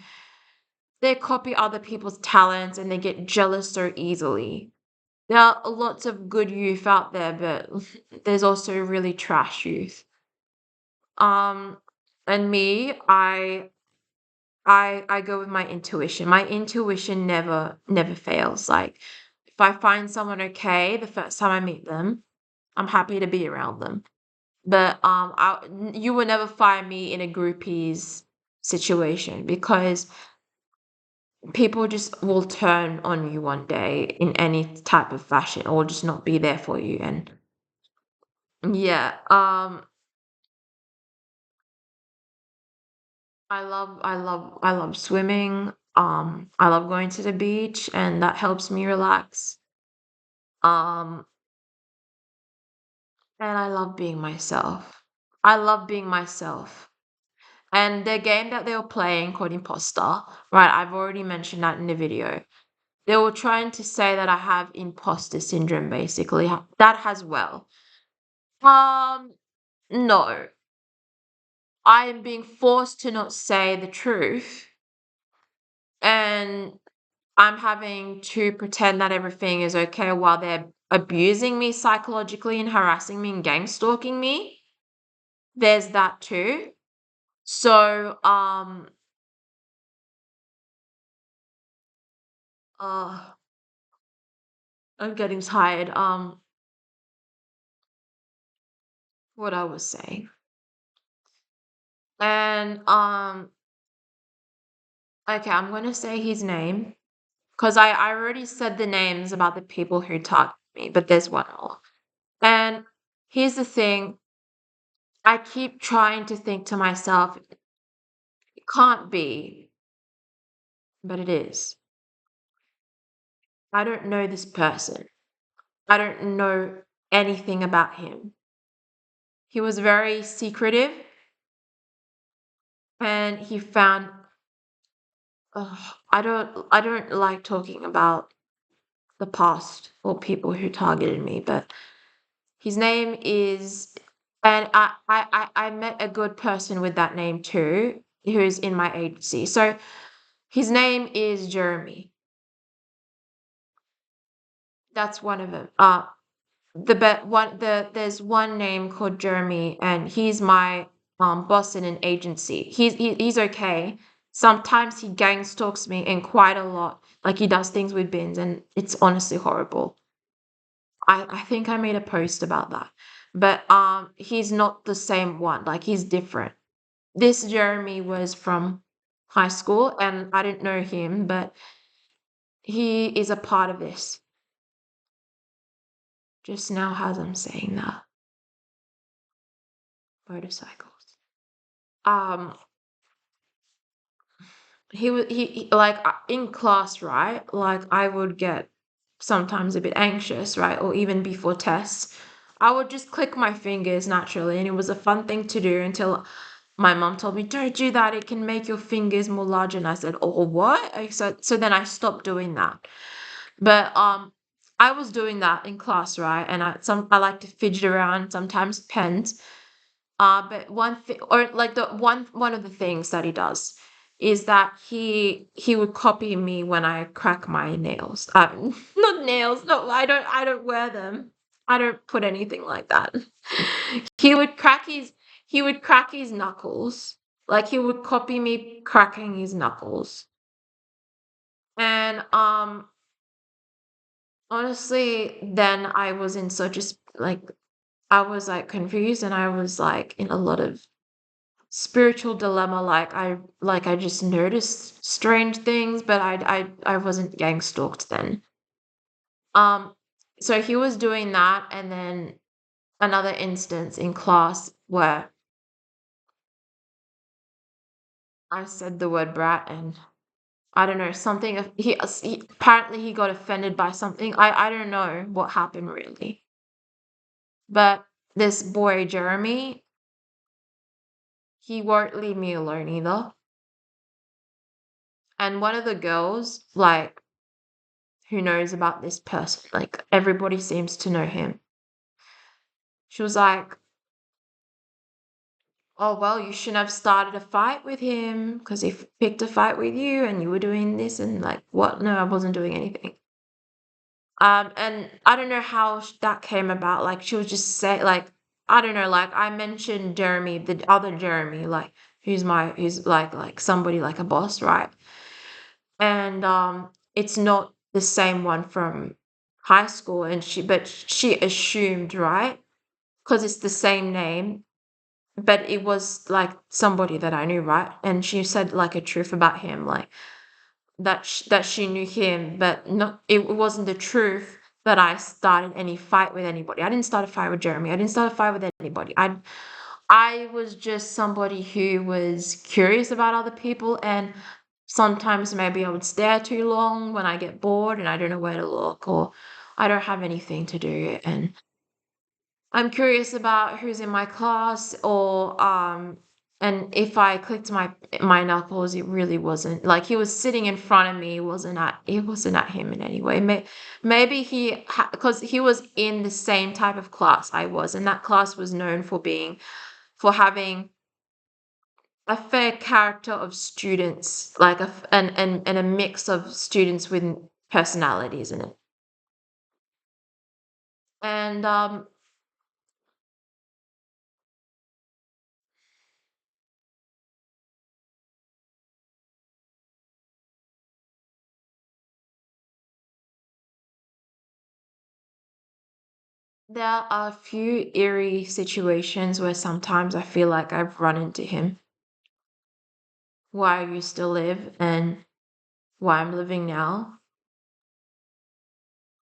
they copy other people's talents and they get jealous so easily. There are lots of good youth out there, but there's also really trash youth. Um, and me, I go with my intuition. My intuition never fails. Like if I find someone okay the first time I meet them, I'm happy to be around them. But you will never find me in a groupies situation because people just will turn on you one day in any type of fashion or just not be there for you. And yeah, I love swimming. I love going to the beach and that helps me relax. Um, and I love being myself. I love being myself. And the game that they were playing called Imposter, right? I've already mentioned that in the video. They were trying to say that I have imposter syndrome, basically. That as well. Um, no. I am being forced to not say the truth. And I'm having to pretend that everything is okay while they're abusing me psychologically and harassing me and gang stalking me. There's that too. So, uh, I'm getting tired. What I was saying. And, okay, I'm gonna say his name because I already said the names about the people who target me, but there's one more. And here's the thing, I keep trying to think to myself, it can't be, but it is. I don't know this person. I don't know anything about him. He was very secretive, and he found I don't like talking about the past or people who targeted me, but his name is, and I met a good person with that name too, who's in my agency. So his name is Jeremy. That's one of them. There's one name called Jeremy, and he's my boss in an agency. He's okay. Sometimes he gang stalks me, and quite a lot. Like, he does things with bins, and it's honestly horrible. I think I made a post about that. But he's not the same one. Like, he's different. This Jeremy was from high school, and I didn't know him, but he is a part of this. Just now, as I'm saying that, motorcycles. Um, he like, in class, right? Like, I would get sometimes a bit anxious, right? Or even before tests, I would just click my fingers naturally, and it was a fun thing to do until my mom told me, "Don't do that. It can make your fingers more large." And I said, "Oh, what?" I said, so then I stopped doing that. But I was doing that in class, right? And I like to fidget around, sometimes pens. But one thing, or like, the one of the things that he does is that he would copy me when I crack my nails. Not nails. No, I don't wear them. I don't put anything like that. He would crack his he would crack his knuckles. Like, he would copy me cracking his knuckles. And honestly, then I was in such a like, I was like confused, and I was like in a lot of spiritual dilemma. Like, I just noticed strange things, but I wasn't gang stalked then. Um, so he was doing that, and then another instance in class where I said the word brat, and I don't know, something he apparently he got offended by something. I don't know what happened really, but this boy Jeremy, he won't leave me alone either. And one of the girls, like, who knows about this person, like, everybody seems to know him. She was like, "Oh, well, you shouldn't have started a fight with him because he picked a fight with you, and you were doing this." And like, what? No, I wasn't doing anything. And I don't know how that came about. Like, she was just say, like, I don't know, like, I mentioned Jeremy, the other Jeremy, like, who's like somebody, like a boss, right? And it's not the same one from high school, and she assumed, right? Because it's the same name, but it was like somebody that I knew, right? And she said like a truth about him, like, that she knew him, but not, it wasn't the truth that I started any fight with anybody. I didn't start a fight with Jeremy. I didn't start a fight with anybody. I was just somebody who was curious about other people, and sometimes maybe I would stare too long when I get bored and I don't know where to look, or I don't have anything to do, and I'm curious about who's in my class, or and if I clicked my knuckles, it really wasn't like he was sitting in front of me. It wasn't at him in any way. Maybe because he was in the same type of class I was, and that class was known for having a fair character of students, like and a mix of students with personalities in it. And there are a few eerie situations where sometimes I feel like I've run into him, where I used to live and where I'm living now,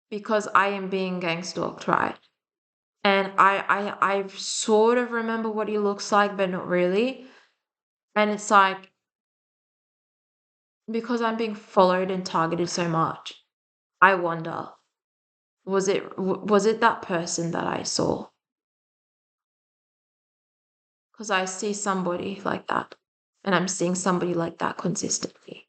because I am being gang stalked, right? And I sort of remember what he looks like, but not really. And it's like, because I'm being followed and targeted so much, I wonder, was it that person that I saw? because I see somebody like that, and I'm seeing somebody like that consistently.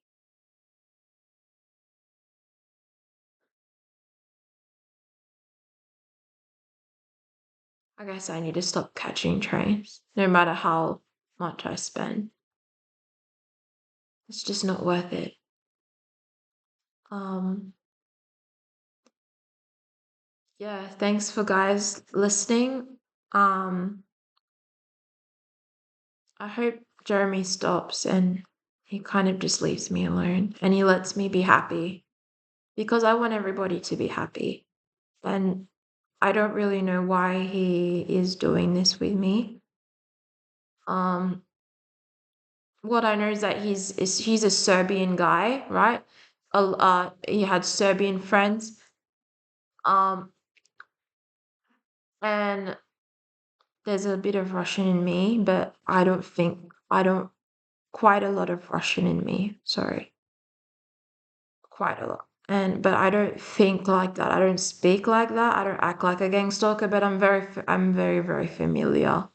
I guess I need to stop catching trains, no matter how much I spend. It's just not worth it. Um, yeah, thanks for guys listening. Um, I hope Jeremy stops and he kind of just leaves me alone and he lets me be happy because I want everybody to be happy. And I don't really know why he is doing this with me. Um, what I know is that he's a Serbian guy, right? He had Serbian friends. Um, and there's a bit of Russian in me, but I don't quite a lot of Russian in me. Sorry, quite a lot. And but I don't think like that. I don't speak like that. I don't act like a gang stalker. But I'm very very familiar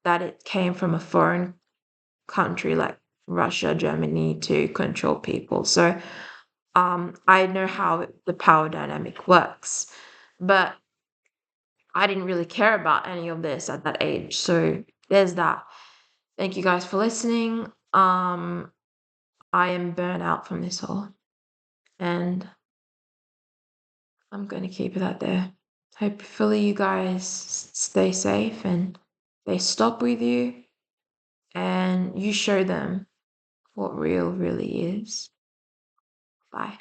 that it came from a foreign country like Russia, Germany to control people. So I know how the power dynamic works, but I didn't really care about any of this at that age. So there's that. Thank you guys for listening. I am burnt out from this all, and I'm going to keep it out there. Hopefully, you guys stay safe and they stop with you and you show them what real really is. Bye.